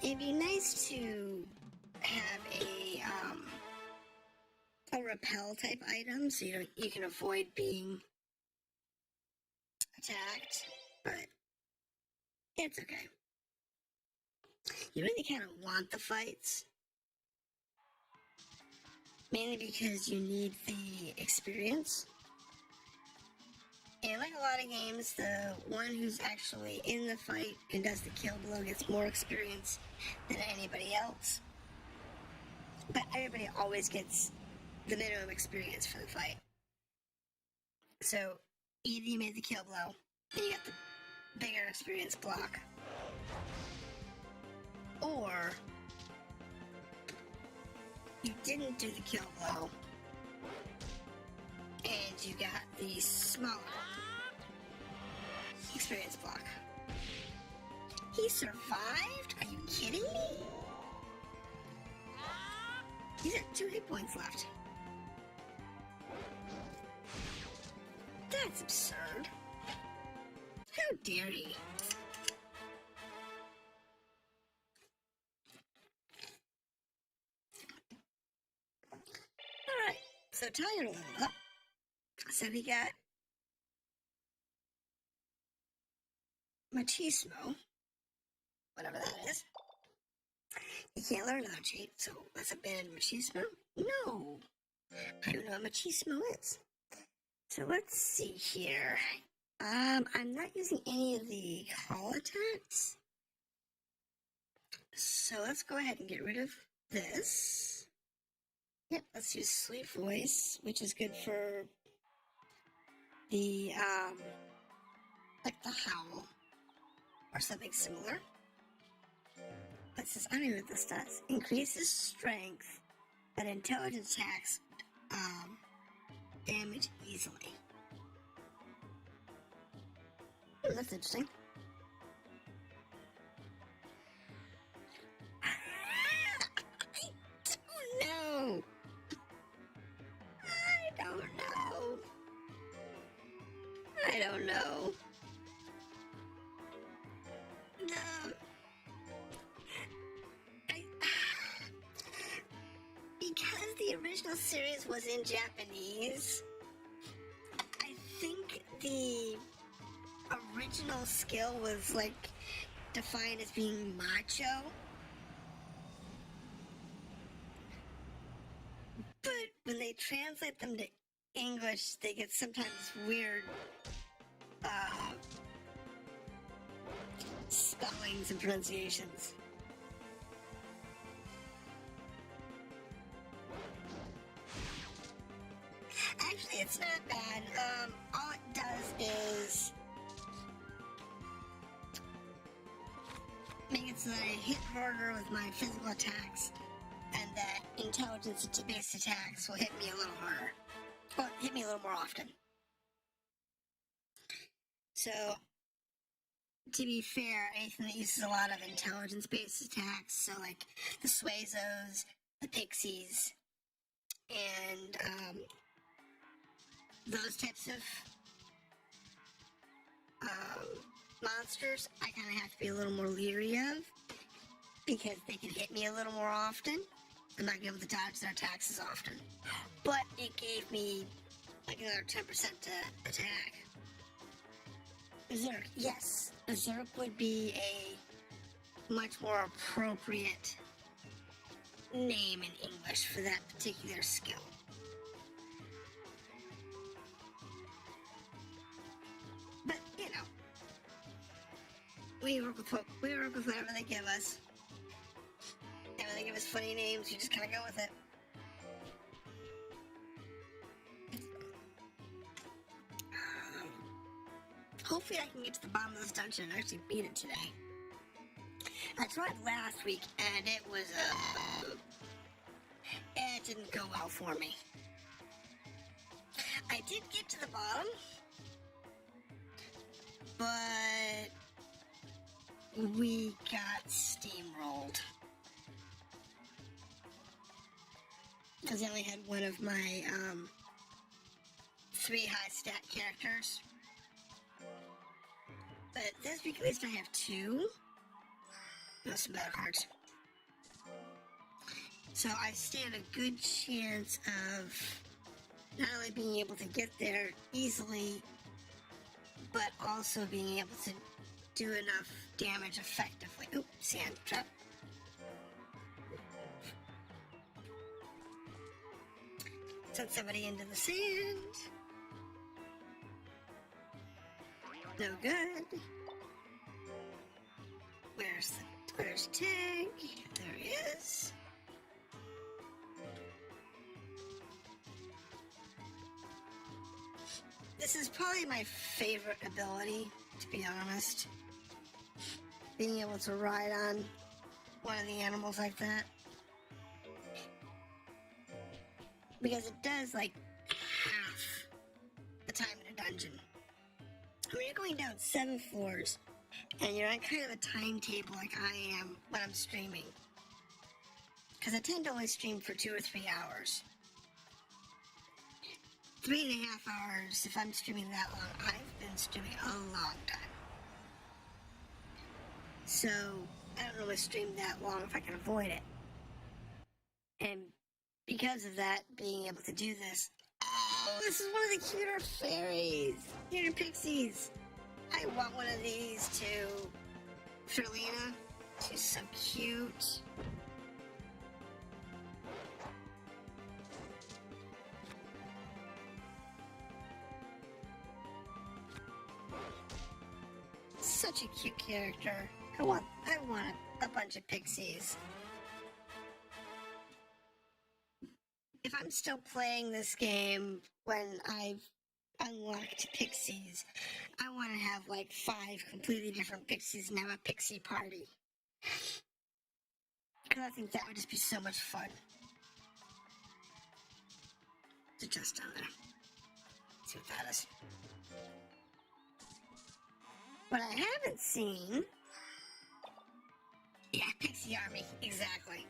It'd be nice to have a repel type item so you can avoid being attacked, but it's okay. You really kind of want the fights, mainly because you need the experience. And like a lot of games, the one who's actually in the fight and does the kill blow gets more experience than anybody else. But everybody always gets the minimum experience for the fight. So either you made the kill blow and you got the bigger experience block, or you didn't do the kill blow and you got the smaller experience block. He survived? Are you kidding me? He's at 2 hit points left. That's absurd. How dare he? Alright, so Tyler leveled up. So we got Machismo, whatever that is. You can't learn another cheat, so let's abandon Machismo. No, I don't know what Machismo is. So let's see here. I'm not using any of the call attacks. So let's go ahead and get rid of this. Yep, let's use Sweet Voice, which is good for the, like the howl, or something similar. It says, I don't know what this does. Increases strength, but intelligence attacks damage easily. Oh, that's interesting. I don't know. No. Because the original series was in Japanese, I think the original skill was like defined as being macho. But when they translate them to English, they get sometimes weird spellings and pronunciations. Actually, it's not bad. All it does is make it so that I hit harder with my physical attacks, and that intelligence-based attacks will hit me a little harder. Well, hit me a little more often. So, to be fair, anything that uses a lot of intelligence-based attacks, so like the Suezos, the Pixies, and those types of monsters, I kind of have to be a little more leery of, because they can hit me a little more often. I'm not going to be able to dodge their attacks as often. But it gave me like another 10% to attack. Berserk, yes. Berserk would be a much more appropriate name in English for that particular skill. But, you know, we work with whatever they give us. And when they give us funny names, you just kind of go with it. Hopefully I can get to the bottom of this dungeon and actually beat it today. I tried last week and it was, it didn't go well for me. I did get to the bottom, but we got steamrolled. Because I only had one of my, 3 high stat characters. But this week at least I have 2. That's some better cards. So I stand a good chance of not only being able to get there easily, but also being able to do enough damage effectively. Oop, sand trap. Send somebody into the sand. No good. Where's Tag? There he is. This is probably my favorite ability, to be honest. Being able to ride on one of the animals like that. Because it does like half the time in a dungeon. I mean, you're going down 7 floors, and you're on kind of a timetable like I am when I'm streaming. Because I tend to only stream for 2 or 3 hours. 3.5 hours, if I'm streaming that long. I've been streaming a long time. So, I don't really stream that long if I can avoid it. And because of that, being able to do this, oh, this is one of the cuter fairies, cuter pixies. I want one of these too. Ferlina, she's so cute. Such a cute character. I want a bunch of pixies. If I'm still playing this game when I've unlocked pixies, I want to have like 5 completely different pixies and have a pixie party. Because I think that would just be so much fun. To just down there. Let's see what that is. What I haven't seen... Yeah, Pixie Army, exactly.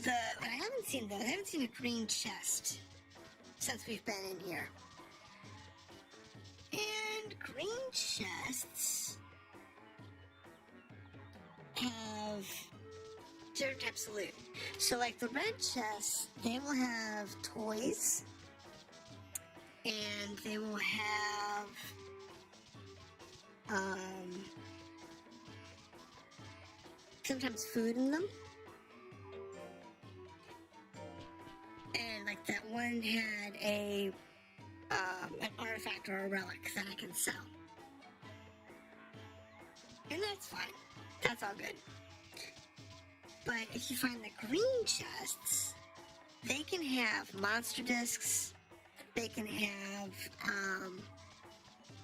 What I haven't seen, though, I haven't seen a green chest since we've been in here. And green chests have different types of loot. So, like the red chests, they will have toys, and they will have sometimes food in them. And like that one had an artifact or a relic that I can sell. And that's fine. That's all good. But if you find the green chests, they can have monster discs, they can have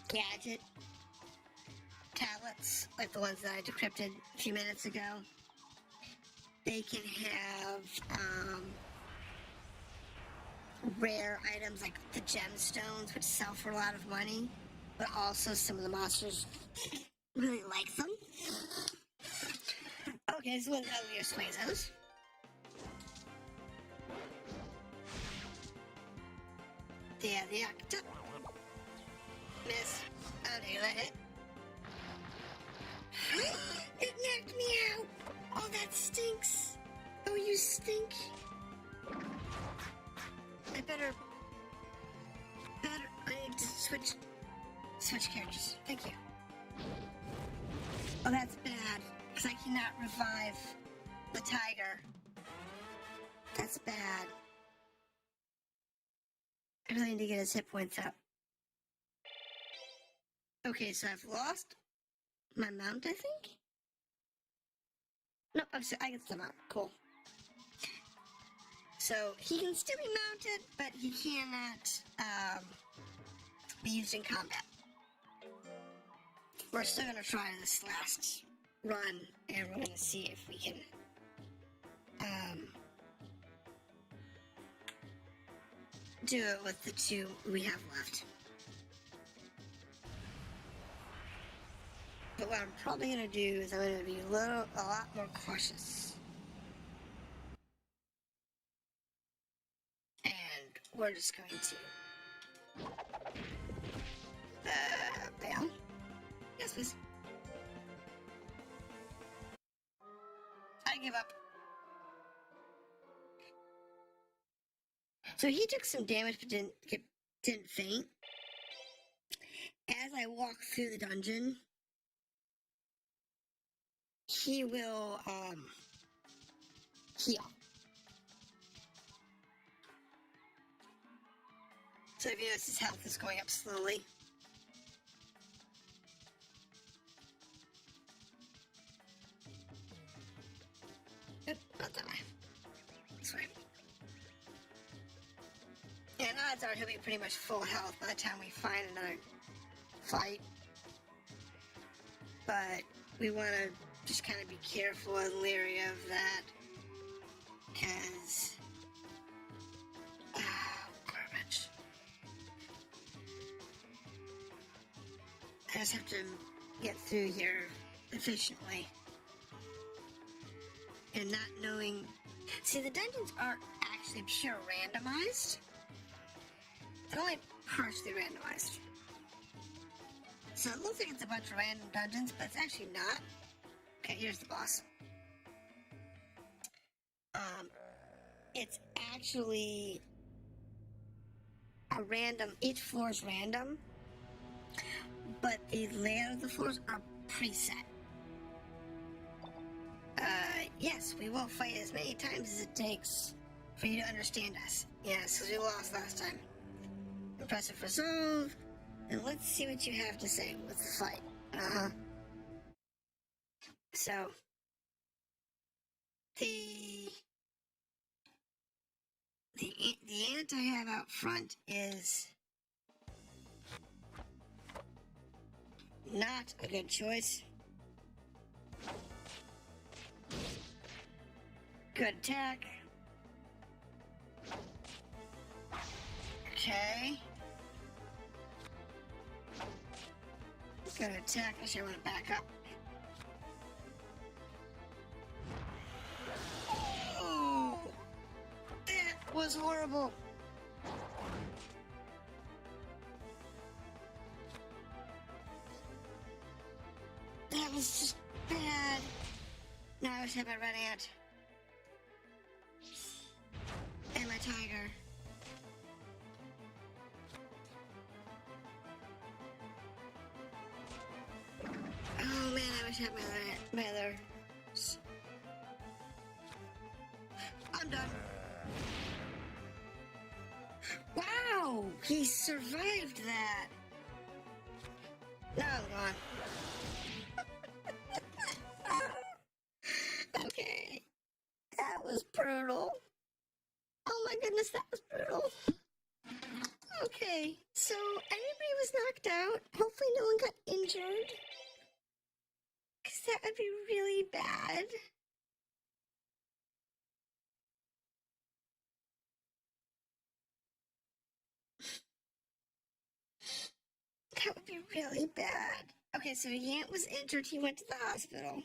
gadget tablets, like the ones that I decrypted a few minutes ago. They can have rare items like the gemstones, which sell for a lot of money, but also some of the monsters really like them. Okay, this one's uglier Swazos. Yeah, the octa. Miss. Oh, did you let it? It knocked me out! Oh, that stinks! Oh, you stink! I need to switch characters. Thank you. Oh, that's bad, because I cannot revive the tiger. That's bad. I really need to get his hit points up. Okay, so I've lost my mount, I think? No, I can still mount. Cool. So, he can still be mounted, but he cannot be used in combat. We're still going to try this last run, and we're going to see if we can do it with the two we have left. But what I'm probably going to do is I'm going to be a lot more cautious. And we're just going to bail. Yes, please. I give up. So he took some damage but didn't faint. As I walk through the dungeon, he will heal. So if you notice, his health is going up slowly. Nope, not that way. This way. And odds are he'll be pretty much full health by the time we find another fight. But we want to just kind of be careful and leery of that. Because... garbage. I just have to get through here efficiently. And not knowing... See, the dungeons aren't actually pure randomized. They're only partially randomized. So it looks like it's a bunch of random dungeons, but it's actually not. Okay, here's the boss. It's actually a random... Each floor is random, but the layout of the floors are preset. Yes, we will fight as many times as it takes for you to understand us. Yes, because we lost last time. Impressive resolve. And let's see what you have to say with the fight. So, the ant I have out front is not a good choice. Good attack. Okay. Good attack. I should want to back up. Oh, that was horrible. That was just bad. Now I wish I had my red ant. And my tiger. Oh man, I wish I had my other. I'm done. Wow, he survived that. Now I'm gone. Okay, that was brutal. Oh my goodness, that was brutal. Okay, so everybody was knocked out. Hopefully no one got injured. Because that would be really bad. That would be really bad. Okay, so Yant was injured. He went to the hospital.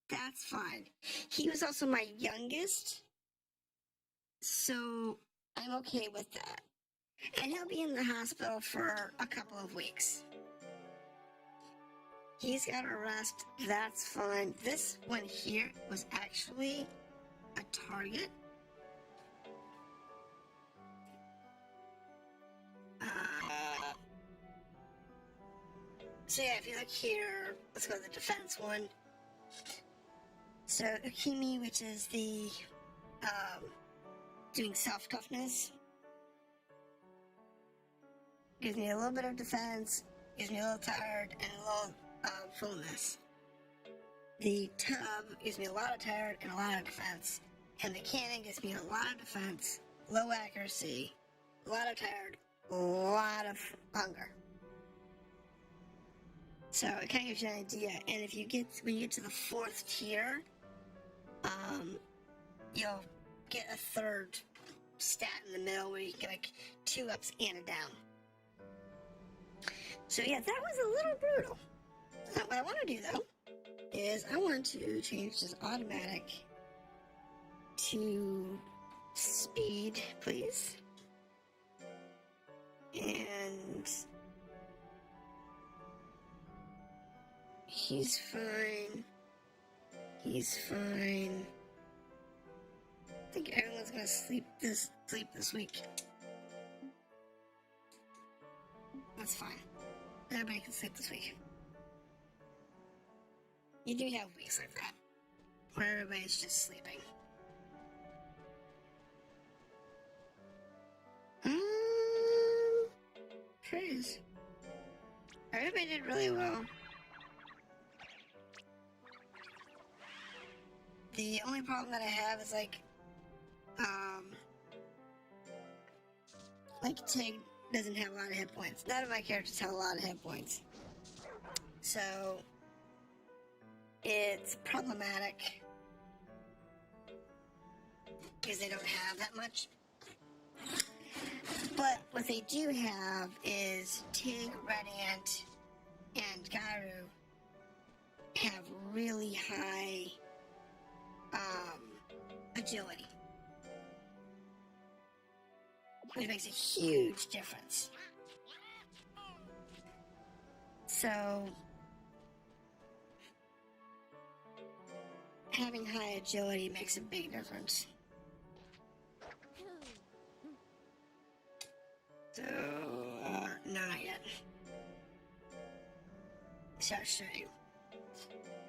That's fine. He was also my youngest. So I'm okay with that. And he'll be in the hospital for a couple of weeks. He's got to rest. That's fine. This one here was actually a target. So yeah, if you look here, let's go to the defense one. So Ukimi, which is the doing self-toughness, gives me a little bit of defense, gives me a little tired, and a little fullness. The tub gives me a lot of tired and a lot of defense, and the cannon gives me a lot of defense, low accuracy, a lot of tired, a lot of hunger. So it kind of gives you an idea. And if you get, when you get to the 4th tier, you'll get a 3rd stat in the middle where you get like 2 ups and a down. So yeah, that was a little brutal. What I want to do though is I want to change this automatic to speed, please. And he's fine. He's fine. I think everyone's gonna sleep this week. That's fine. Everybody can sleep this week. You do have weeks like that, where everybody's just sleeping. Praise. Everybody did really well. The only problem that I have is like Tig doesn't have a lot of hit points. None of my characters have a lot of hit points. So it's problematic because they don't have that much. But what they do have is Tig, Red Ant, and Garu have really high agility, which makes a huge difference. So having high agility makes a big difference. So, no, not yet. So I'll show you.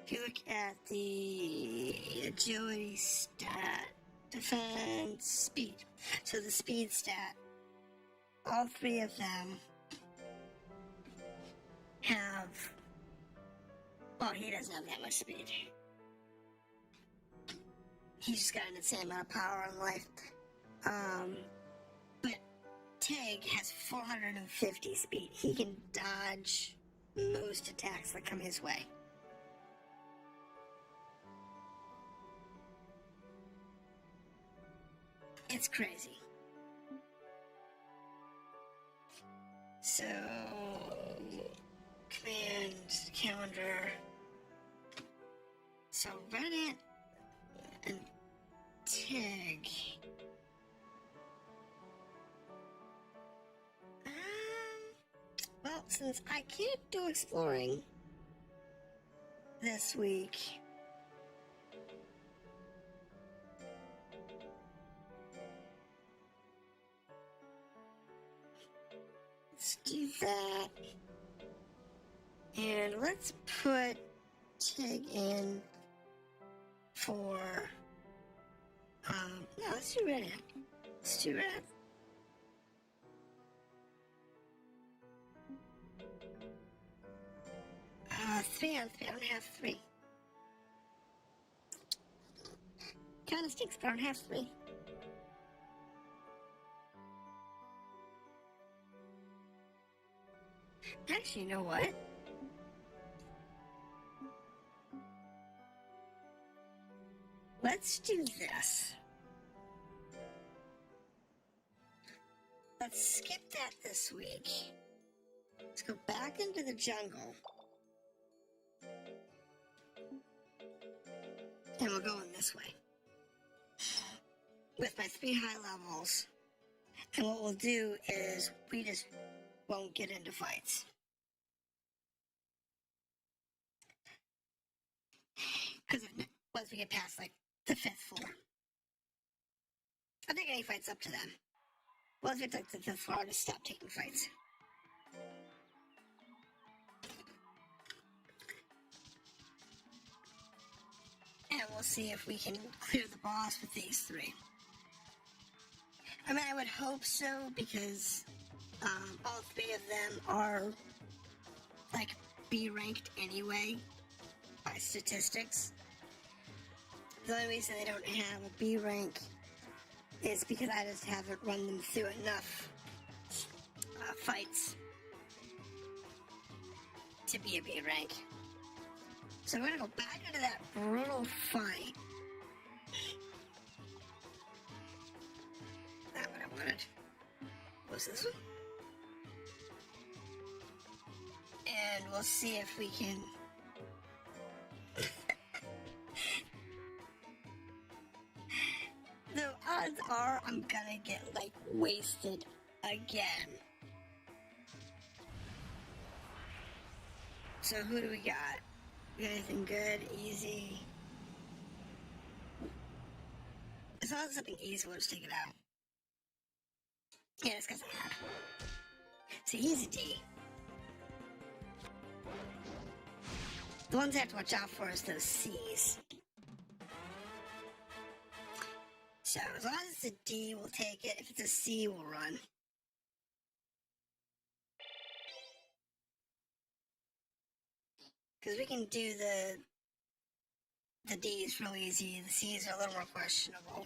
If you look at the agility stat, defense, speed. So the speed stat, all 3 of them have, well, he doesn't have that much speed. He's just got an insane amount of power and life. But Tig has 450 speed. He can dodge most attacks that come his way. It's crazy. So, command, calendar. So Reddit and Tig. Well, since I can't do exploring this week, let's do that. And let's put Tig in for, no, let's do Reddit. Let's do Reddit. Three on three. I don't have three. Kind of stinks, but I don't have three. Actually, you know what? Let's do this. Let's skip that this week. Let's go back into the jungle. And we'll go in this way. With my 3 high levels. And what we'll do is we just won't get into fights. Because once we get past, like, the 5th floor. I think any fights up to them. Once we get to like, the 5th floor, I'll just stop taking fights. And we'll see if we can clear the boss with these 3. I mean, I would hope so, because all 3 of them are, like, B ranked anyway, by statistics. The only reason they don't have a B rank is because I just haven't run them through enough fights to be a B rank. So we're gonna go back into that brutal fight. Not what I wanted. What's this one? And we'll see if we can... The odds are I'm gonna get, like, wasted again. So who do we got? We got anything good, easy? As long as it's something easy, we'll just take it out. Yeah, this guy's hard. See, he's a D. The ones I have to watch out for is those C's. So, as long as it's a D, we'll take it. If it's a C, we'll run. Because we can do the D's real easy. The C's are a little more questionable.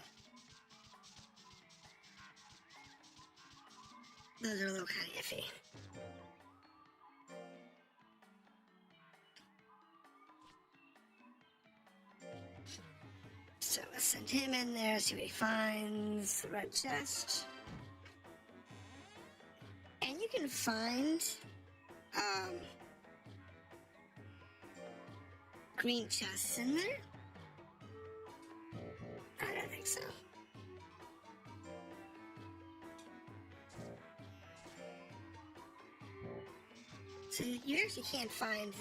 Those are a little kind of iffy. So let's send him in there, see what he finds. Red chest. And you can find green chests in there? I don't think so. So you actually can't find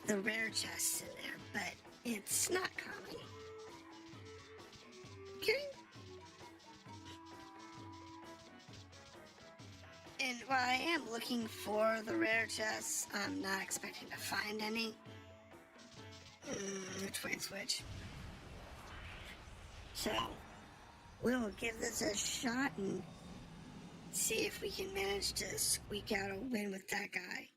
the rare chests in there, but it's not common. Okay. And while I am looking for the rare chests, I'm not expecting to find any. Which way is which? So, we'll give this a shot and see if we can manage to squeak out a win with that guy.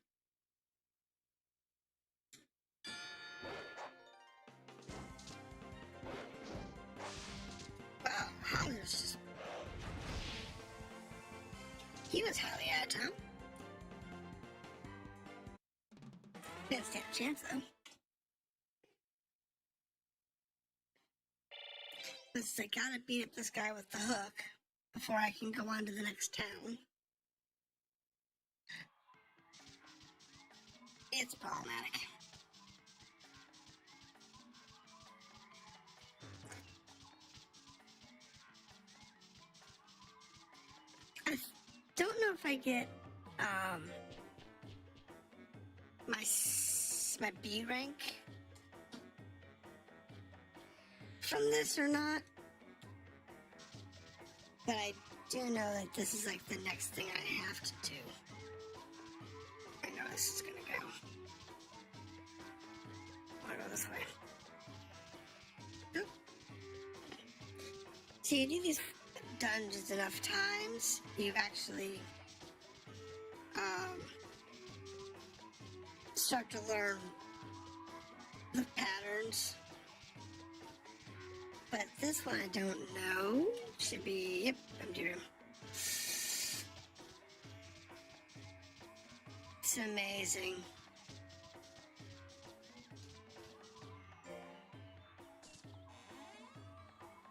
Wow, Holler's just... He was highly out of time. Didn't stand a chance, though. Because I gotta beat up this guy with the hook. before I can go on to the next town. It's problematic. I don't know if I get my B rank from this or not, but I do know that this is like the next thing I have to do. I know this is gonna go. I'll go this way. Oop. So you do these dungeons enough times, you actually start to learn the patterns. But this one I don't know. Should be, yep, envtuber. It's amazing.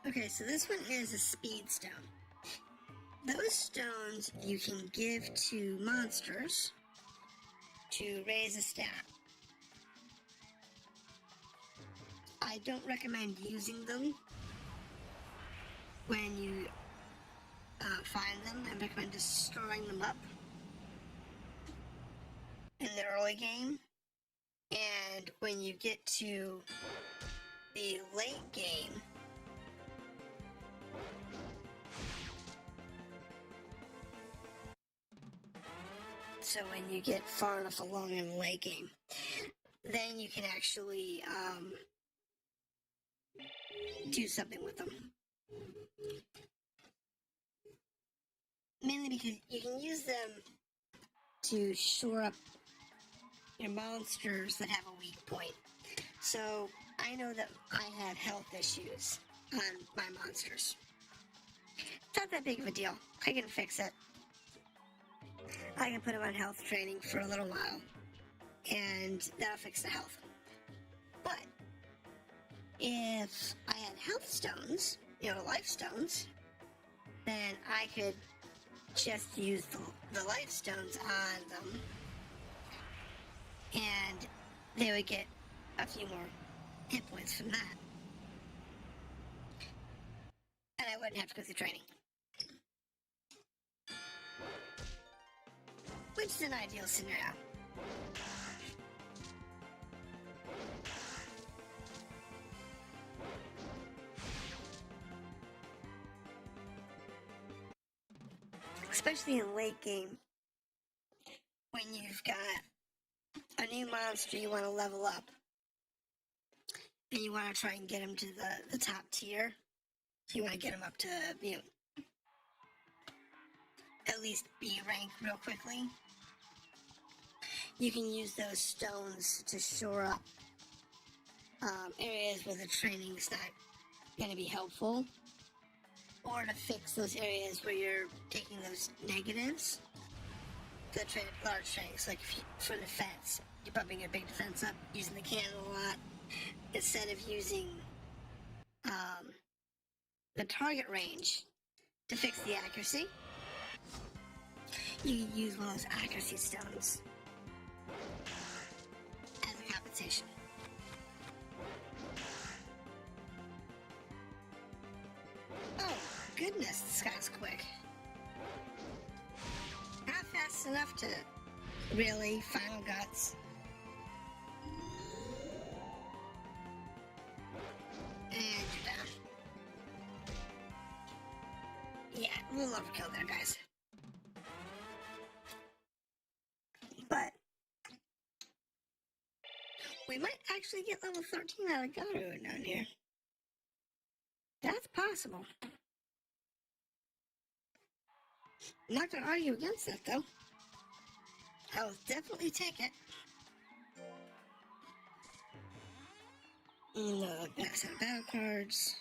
Okay, so this one is a speed stone. Those stones you can give to monsters to raise a stat. I don't recommend using them when you find them. I recommend just storing them up in the early game. And when you get to the late game, so when you get far enough along in the late game, then you can actually do something with them. Mainly because you can use them to shore up your monsters that have a weak point. So I know that I have health issues on my monsters. It's not that big of a deal. I can fix it. I can put them on health training for a little while, and that'll fix the health. But if I had health stones, life stones, then I could just use the life stones on them, and they would get a few more hit points from that. And I wouldn't have to go through training. Which is an ideal scenario. Especially in late game, when you've got a new monster you want to level up, and you want to try and get him to the top tier. So you want to get him up to, at least B rank real quickly. You can use those stones to shore up areas where the training's not going to be helpful, or to fix those areas where you're taking those negatives. The large trainings, like for the defense, you're bumping your big defense up using the cannon a lot instead of using the target range to fix the accuracy. You can use one of those accuracy stones as a compensation. Oh, goodness, this guy's quick. Not fast enough to really final guts. And you're down. Yeah, we'll overkill there, guys. But we might actually get level 13 out of Garu down here. That's possible. I'm not going to argue against that, though. I'll definitely take it. No, that's some battle cards.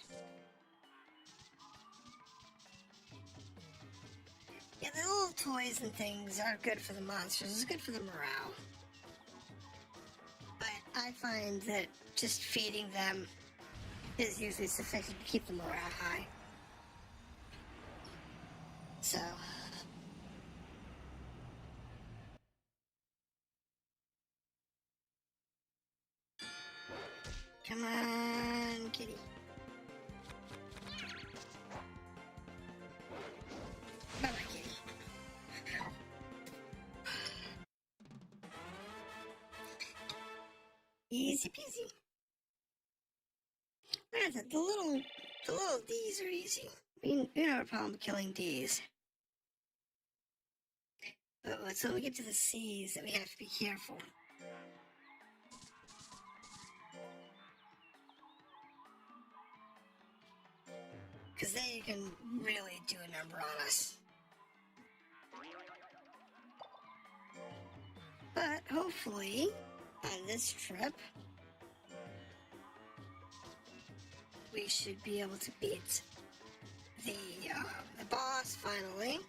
Yeah, the little toys and things are good for the monsters. It's good for the morale. But I find that just feeding them is usually sufficient to keep the morale high. So, come on, kitty. Bye-bye, kitty. Easy peasy. That's it. The little D's are easy. We don't have a problem killing D's. But so we get to the C's that we have to be careful. Because they can really do a number on us. But hopefully, on this trip, we should be able to beat the boss finally.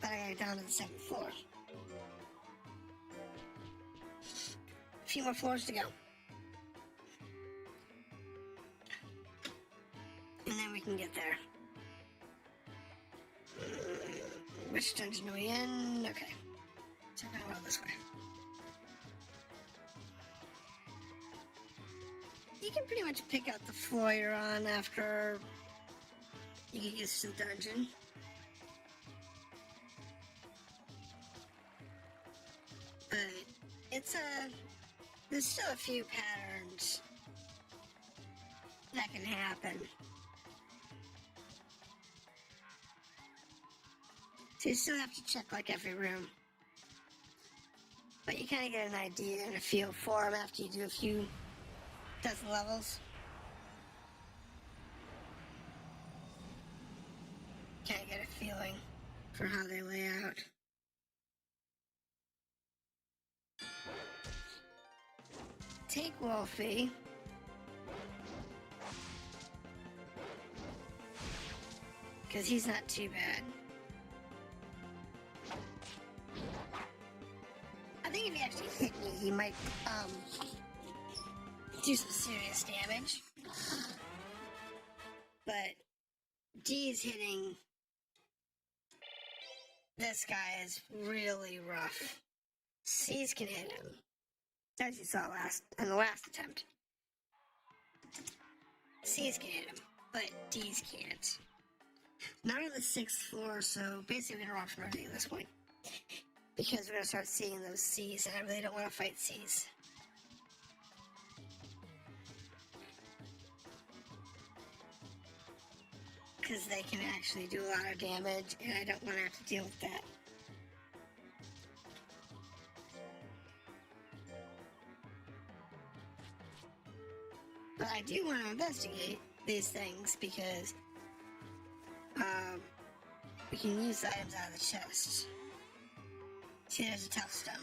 But I gotta get down to the 7th floor. A few more floors to go. And then we can get there. Which dungeon are we in? Okay. So I'm gonna go this way. You can pretty much pick out the floor you're on after you get used to the dungeon. But there's still a few patterns that can happen. So you still have to check like every room. But you kind of get an idea and a feel for them after you do a few dozen levels. Kind of get a feeling for how they lay out. Take Wolfie. Because he's not too bad. I think if he actually hit me, he might do some serious damage. But D's hitting this guy is really rough. C's can hit him, as you saw in the last attempt. C's can hit him, but D's can't. Not on the 6th floor, so basically we're off from everything at this point. Because we're going to start seeing those C's, and I really don't want to fight C's. Because they can actually do a lot of damage, and I don't want to have to deal with that. But I do want to investigate these things, because we can use the items out of the chest. See, there's a tough stone.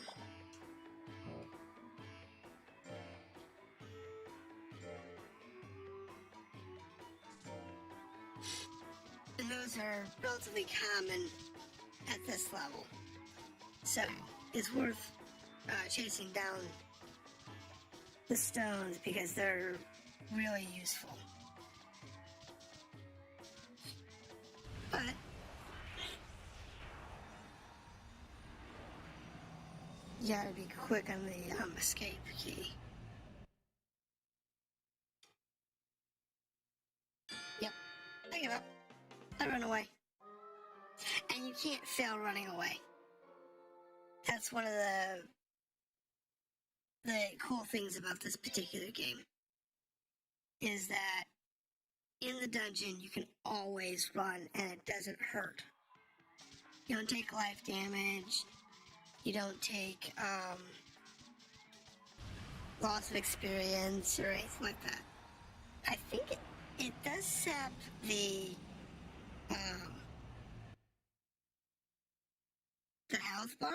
And those are relatively common at this level. So, it's worth chasing down the stones because they're really useful. But you gotta be quick on the escape key. Yep, I give up. I run away. And you can't fail running away. That's one of the cool things about this particular game. Is that in the dungeon you can always run and it doesn't hurt. You don't take life damage. You don't take loss of experience or anything like that. I think it does sap the health bar.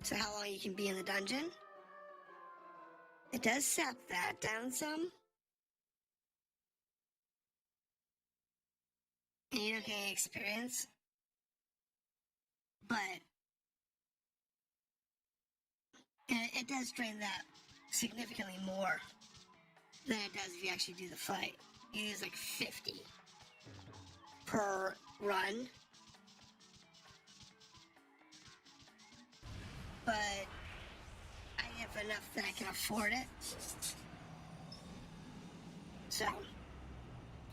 So how long you can be in the dungeon. It does sap that down some. And you don't get any experience. But it does drain that significantly more than it does if you actually do the fight. You use like 50 per run. But I have enough that I can afford it. So,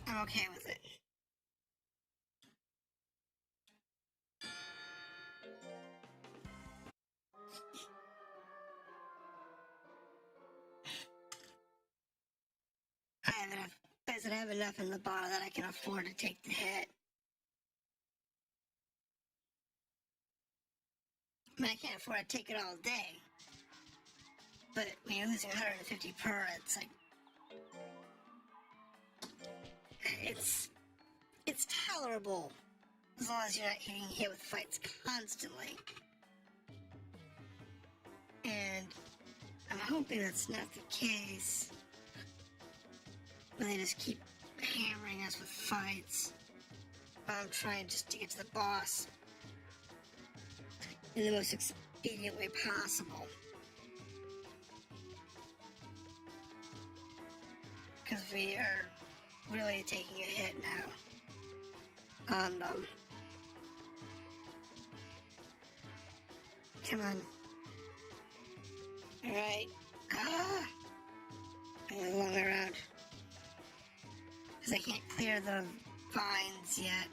I'm okay with it. I have enough. I have enough in the bar that I can afford to take the hit. I mean, I can't afford to take it all day. But when you're losing 150 per, it's like... It's tolerable. As long as you're not getting hit with fights constantly. And I'm hoping that's not the case. But they just keep hammering us with fights. I'm trying just to get to the boss in the most expedient way possible. Because we are really taking a hit now on them. Come on. Alright. I'm going the long way around. Because I can't clear the vines yet.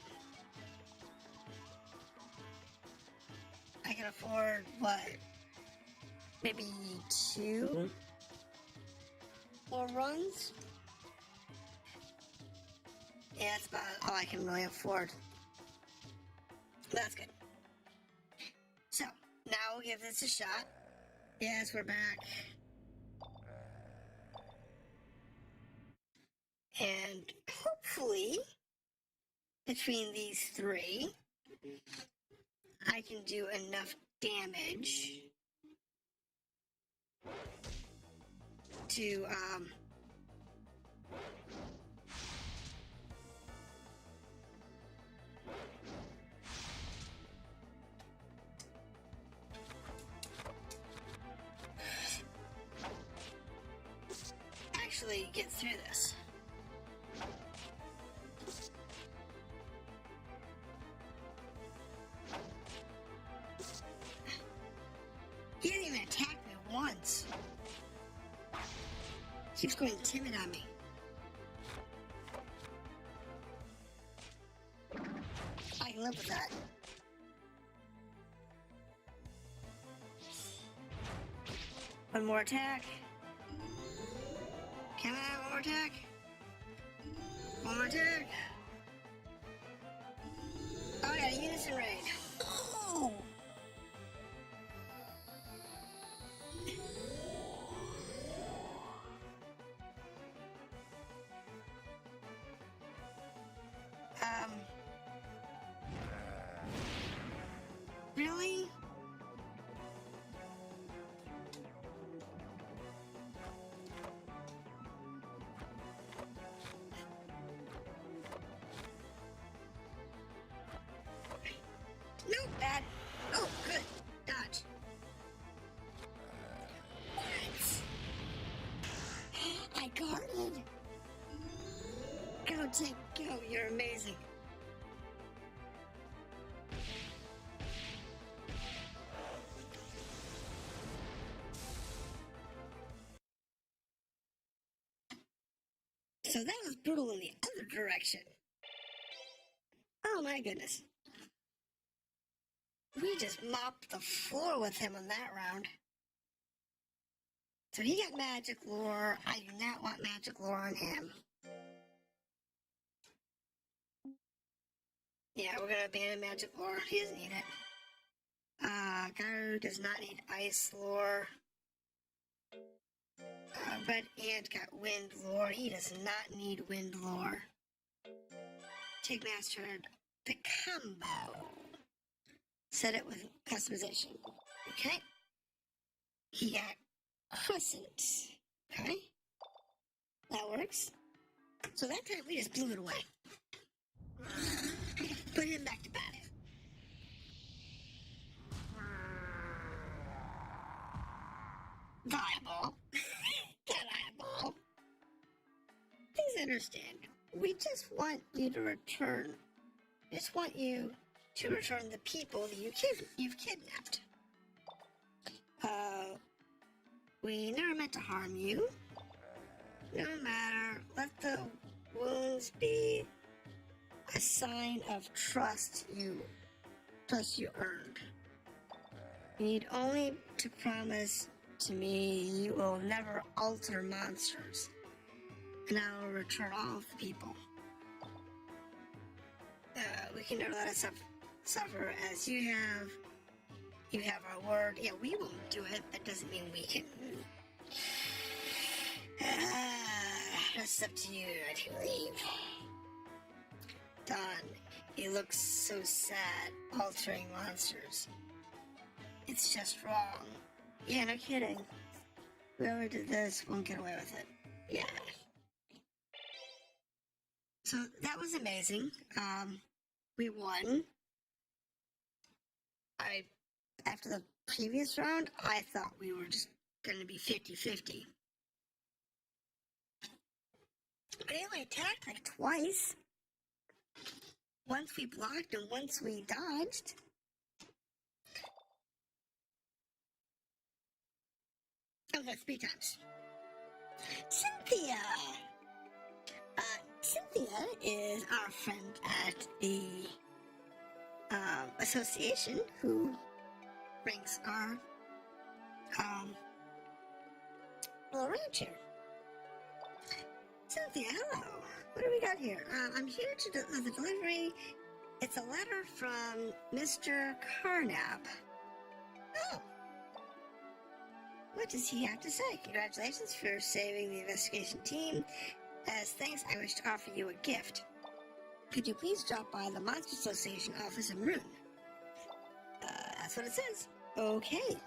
I can afford, what? Maybe 2 more runs? Yeah, that's about all I can really afford. That's good. So, now we'll give this a shot. Yes, we're back. And hopefully, between these 3, I can do enough damage to, actually get through this. He didn't even attack me once. Keeps going timid on me. I can live with that. One more attack. Come on, one more attack. One more attack. Oh, I got a unison raid. Oh! Really? No, bad. Oh, good. Dodge. What? I guarded. Go, take, go. You're amazing. So that was brutal in the other direction. Oh my goodness. We just mopped the floor with him in that round. So he got magic lore. I do not want magic lore on him. Yeah, we're gonna abandon magic lore. He doesn't need it. Garu does not need ice lore. Red Ant got wind lore. He does not need wind lore. Tig mastered the combo. Set it with customization. Okay. He got Crescent. Okay. That works. So that time we just blew it away. Put him back to battle. Viable. That eyeball. please understand, we just want you to return. We just want you to return the people that you've kidnapped. We never meant to harm you. No matter, let the wounds be a sign of trust you earned. You need only to promise to me you will never alter monsters, and I will return all of the people. We can never let us suffer as you have. You have our word. Yeah, we won't do it. That doesn't mean we can. That's up to you to leave. Don, he looks so sad, altering monsters. It's just wrong. Yeah, no kidding. Whoever did this won't get away with it. Yeah. So that was amazing. We won. After the previous round, I thought we were just gonna be 50-50. But he only attacked like twice. Once we blocked and once we dodged. Oh, that's 3 times. Cynthia! Cynthia is our friend at the association who ranks our little ranch here. Cynthia, hello. What do we got here? I'm here to do the delivery. It's a letter from Mr. Carnap. Oh. What does he have to say? Congratulations for saving the investigation team. As thanks, I wish to offer you a gift. Could you please drop by the Monster Association office in Rune? That's what it says. Okay.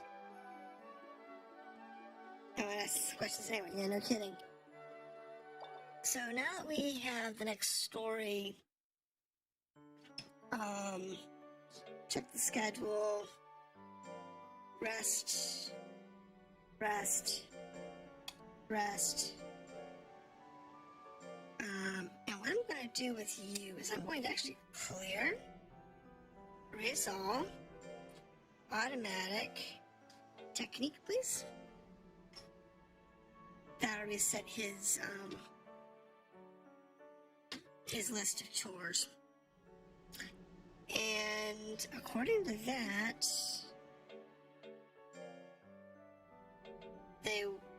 I'm gonna ask questions anyway. Yeah, no kidding. So now that we have the next story, check the schedule, rest. And what I'm going to do with you is I'm going to actually clear, erase all, automatic, technique, please. That'll reset his list of chores. And according to that,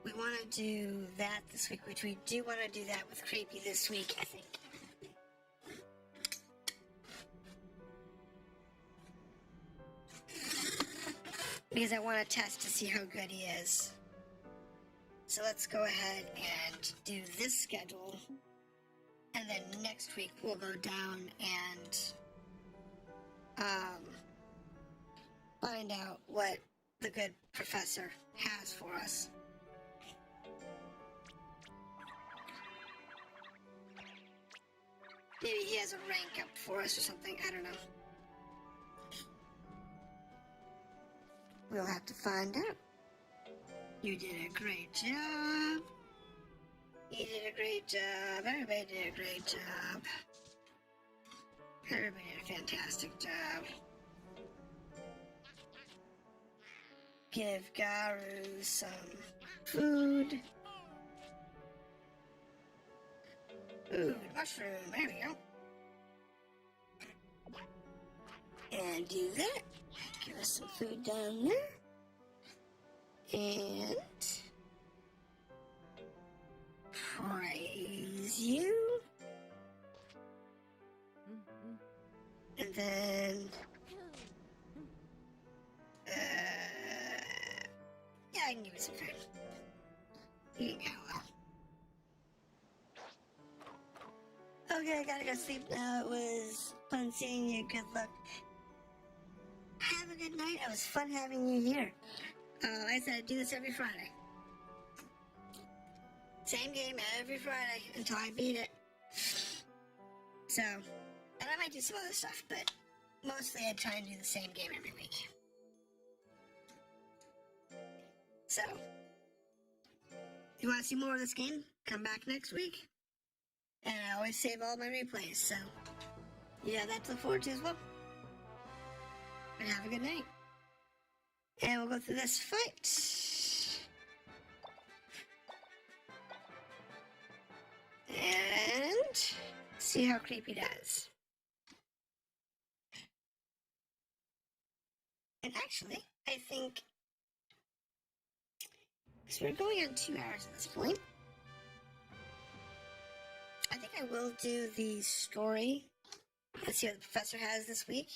we want to do that this week, which we do want to do that with Creepy this week, I think. Because I want to test to see how good he is. So let's go ahead and do this schedule. And then next week we'll go down and find out what the good professor has for us. Maybe he has a rank up for us or something, I don't know. We'll have to find out. You did a great job. You did a great job. Everybody did a great job. Everybody did a fantastic job. Give Garu some food. Food, mushroom, there we go. And do that. Give us some food down there. And praise you. And then yeah, I can give you some food. You can go. Okay, I gotta go sleep now. It was fun seeing you. Good luck. Have a good night. It was fun having you here. Like I said, I do this every Friday. Same game every Friday until I beat it. So, and I might do some other stuff, but mostly I try and do the same game every week. So, if you want to see more of this game, come back next week. And I always save all my replays, so yeah, that to look forward to as well. And have a good night. And we'll go through this fight. And see how creepy does. And actually, I think, because we're going on 2 hours at this point, I think I will do the story. Let's see what the professor has this week.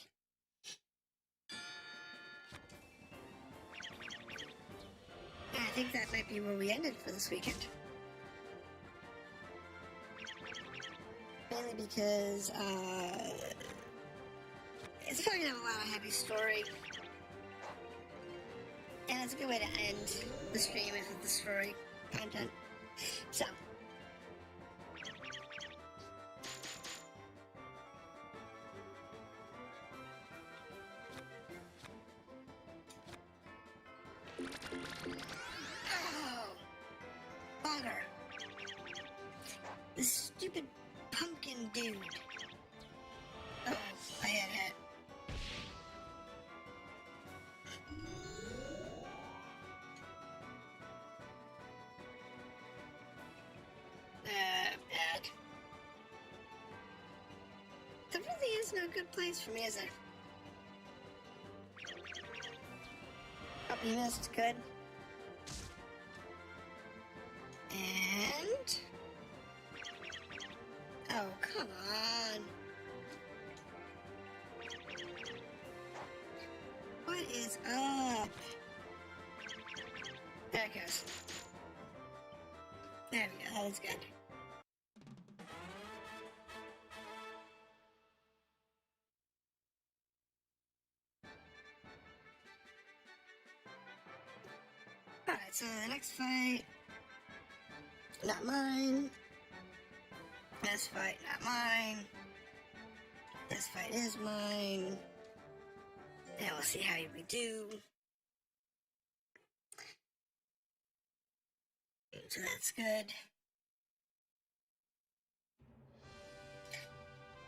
And I think that might be where we ended for this weekend. Mainly because, it's probably gonna have a lot of heavy story. And it's a good way to end the stream is with the story content. So. Oh! Bugger. This stupid pumpkin dude. Oh, I had hit. Bad. There really is no good place for me, is there? Oh, you missed. Good. And... oh, come on. What is up? There it goes. There we go. That was good. Alright, so the next fight, not mine. This fight, not mine. This fight is mine. And we'll see how we do. So that's good.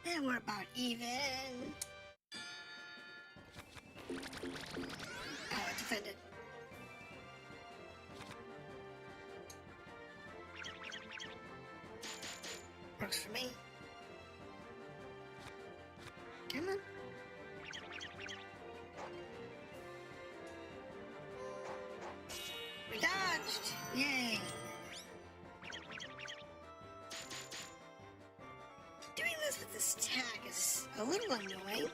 And we're about even. Oh, it defended. Works for me. Come on. We dodged! Yay! Doing this with this tag is a little annoying.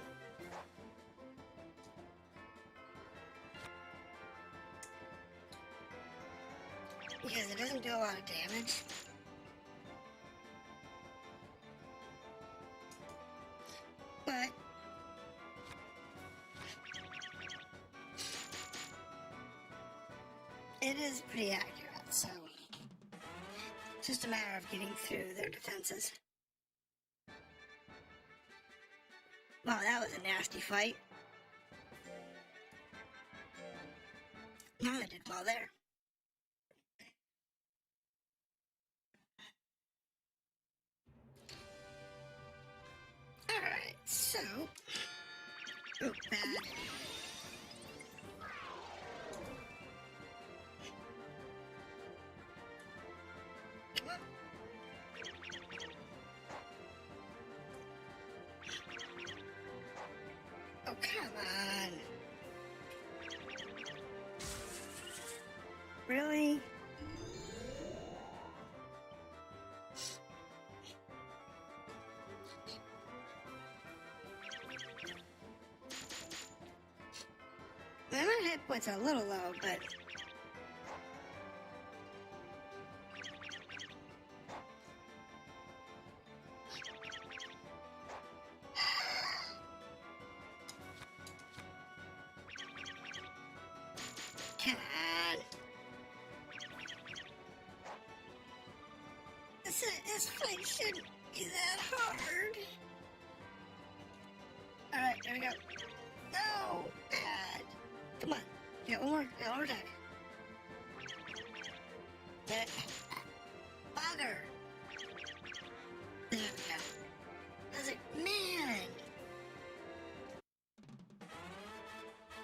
Because it doesn't do a lot of damage. But it is pretty accurate, so it's just a matter of getting through their defenses. Wow, that was a nasty fight. No, I did well there. Alright, so... oh, bad. Come on. Oh, come on. Really? My hit points are a little low, but... come on. This fight shouldn't be that hard. Alright, there we go. No! Bad. Come on. Yeah, one more attack. Get it. Bugger. There we go. I was like, man!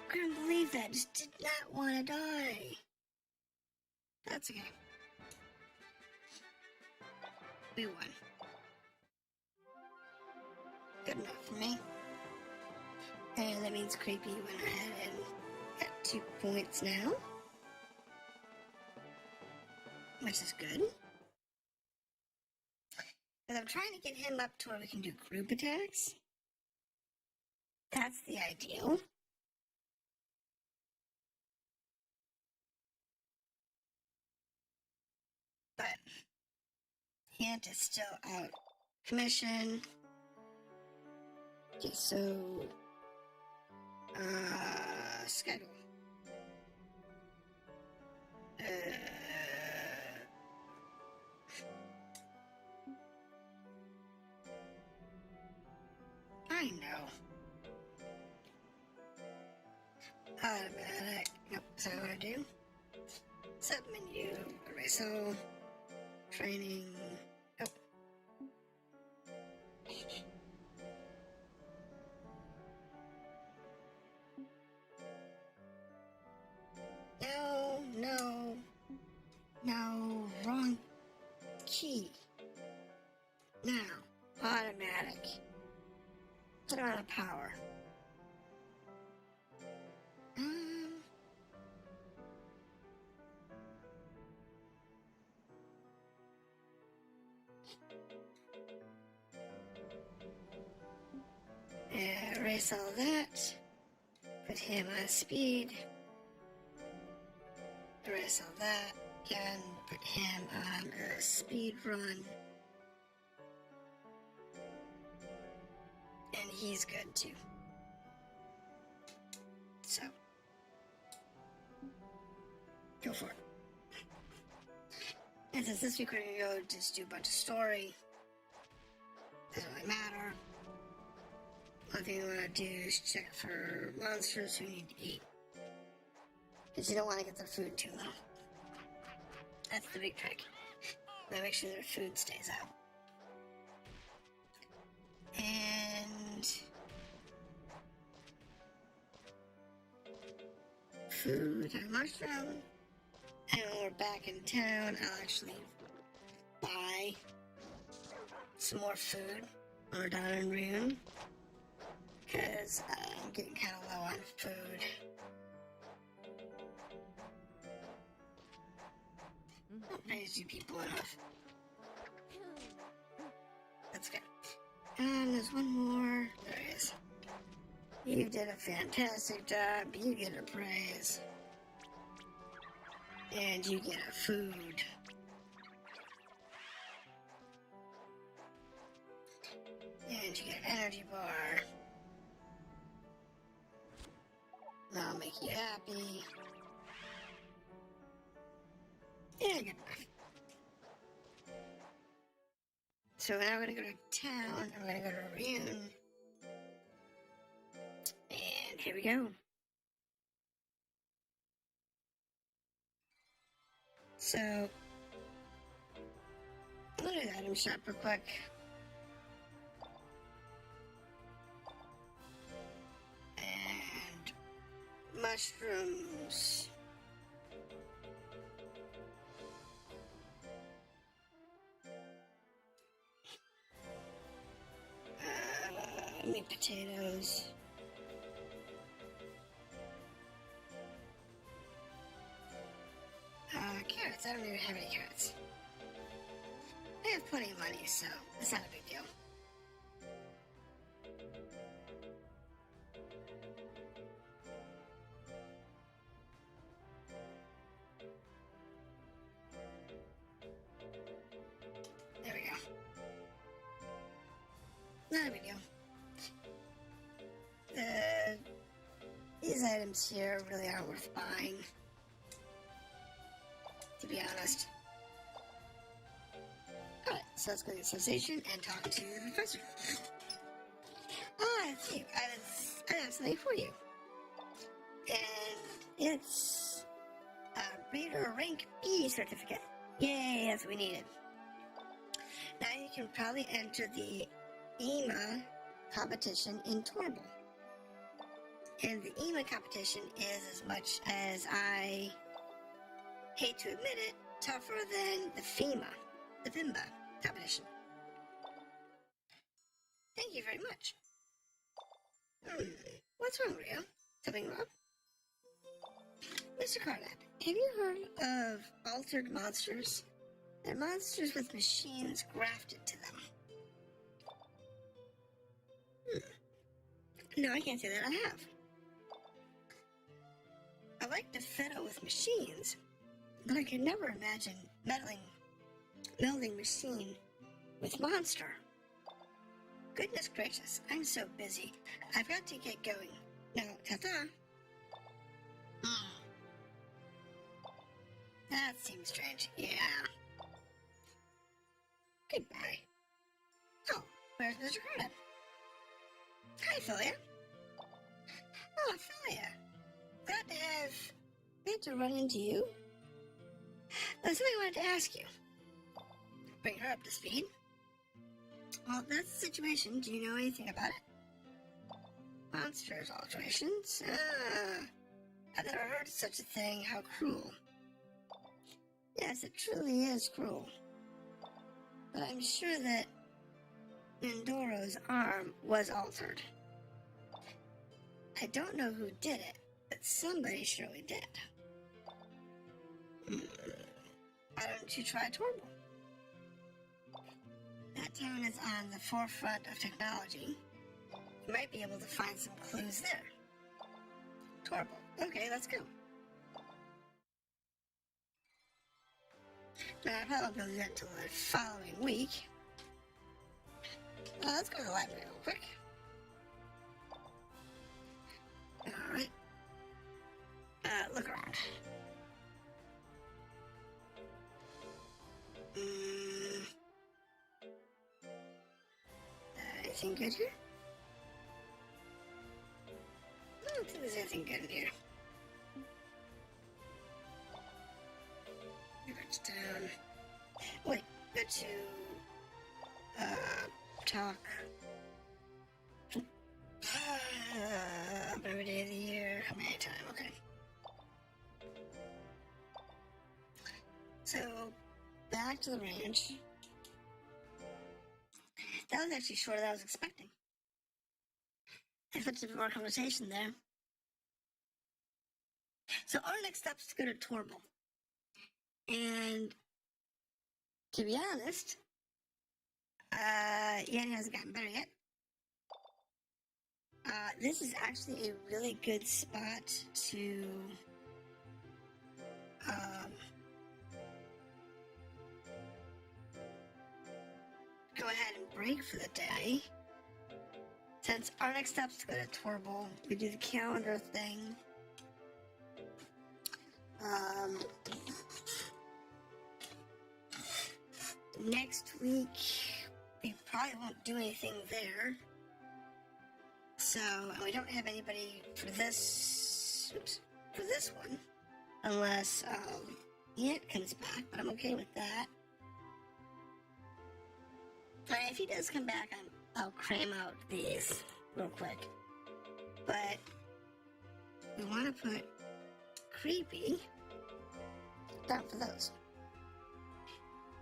Couldn't believe that. Just did not want to die. That's okay. We won. Good enough for me. And that means Creepy went ahead and got 2 points now. Which is good. But I'm trying to get him up to where we can do group attacks. That's the ideal. But Ant is still out commission. Okay, so schedule. I know. Automatic. Nope, that's not what I do. Submenu. Erase all. Training. Oh. No, wrong key. Now, automatic. Put on a power. Erase all that. Put him on speed. Erase all that. Again, put him on a speed run. And he's good too. So, go for it. And since this week we're gonna go just do a bunch of story, doesn't really matter. One thing you want to do is check for monsters who need to eat. Because you don't want to get their food too low. That's the big trick. Now make sure their food stays out. And food and mushroom. And when we're back in town, I'll actually buy some more food when we're down in Rune. Because I'm getting kind of low on food. Not raise you people enough. That's good. And there's one more. There it is. You did a fantastic job. You get a praise. And you get a food. And you get an energy bar. That'll make you happy. Yeah, good enough. So now we're gonna go to town. I'm gonna go to Rune. And here we go. So, I'm gonna do the item shop real quick. And mushrooms. Meat potatoes. Carrots. I don't even have any carrots. I have plenty of money, so it's not a big deal. There we go. Not a big deal. These items here really aren't worth buying, to be honest. Alright, so let's go to Sensation and talk to the professor. Ah, it's you. I have something for you. And it's a Reader Rank B certificate. Yay, that's what we needed. Now you can probably enter the EMA competition in Torble. And the EMA competition is, as much as I hate to admit it, tougher than the FIMA competition. Thank you very much. What's wrong, Rio? Something wrong? Mr. Carnap, have you heard of altered monsters? They're monsters with machines grafted to them. No, I can't say that I have. I like to fiddle with machines, but I can never imagine melding machine with monster. Goodness gracious, I'm so busy. I've got to get going. Now, ta-ta. That seems strange. Yeah. Goodbye. Oh, where's Mr. Carnap? Hi, Philia. Oh, Philia. Glad to run into you. There's something I wanted to ask you. Bring her up to speed. Well, that's the situation. Do you know anything about it? Monsters alterations? I've never heard of such a thing. How cruel. Yes, it truly is cruel. But I'm sure that Mindoro's arm was altered. I don't know who did it, but somebody surely did. Why don't you try Torble? That town is on the forefront of technology. You might be able to find some clues there. Torble. Okay, let's go. Now, I probably won't do that until the following week. Let's go to the library real quick. Alright. Look around. Anything good here? I don't think there's anything good in here. Down. Wait, go to talk. Every day of the year. How many time? Okay. So back to the ranch. That was actually shorter than I was expecting. I put some more conversation there. So our next step is to go to Torble. And to be honest, Yanni hasn't gotten better yet. This is actually a really good spot to go ahead and break for the day. Since our next step is to go to Torble, we do the calendar thing. Next week, we probably won't do anything there. So, and we don't have anybody for this one. Unless, Ant comes back, but I'm okay with that. If he does come back, I'll cram out these real quick. But, we want to put Creepy down for those.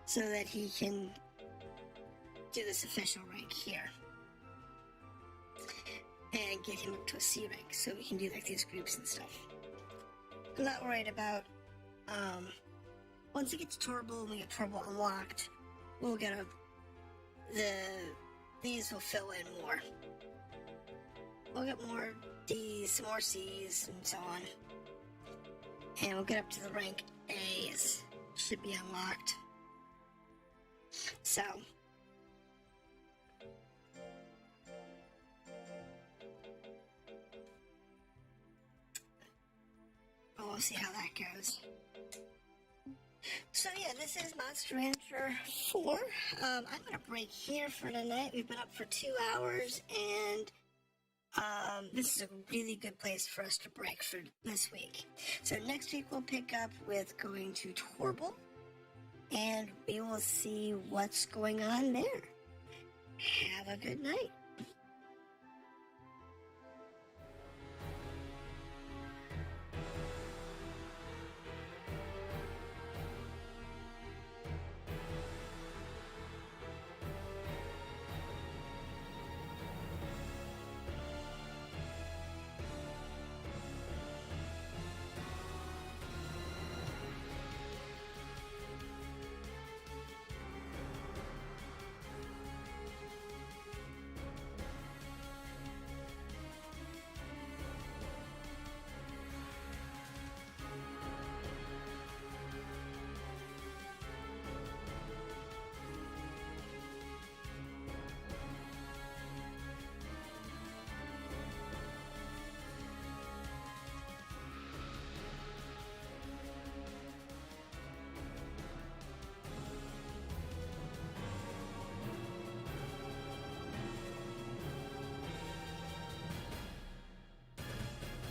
So that he can do this official rank here. And get him up to a C rank so we can do like these groups and stuff. I'm not worried about, once we get to Torble and we get Torble unlocked, we'll get these will fill in more. We'll get more D's, some more C's, and so on. And we'll get up to the rank A's. Should be unlocked. So, we'll see how that goes. So yeah, this is Monster Rancher 4. I'm gonna break here for tonight. We've been up for 2 hours, and this is a really good place for us to break for this week. So next week we'll pick up with going to Torble. and we will see what's going on there. Have a good night.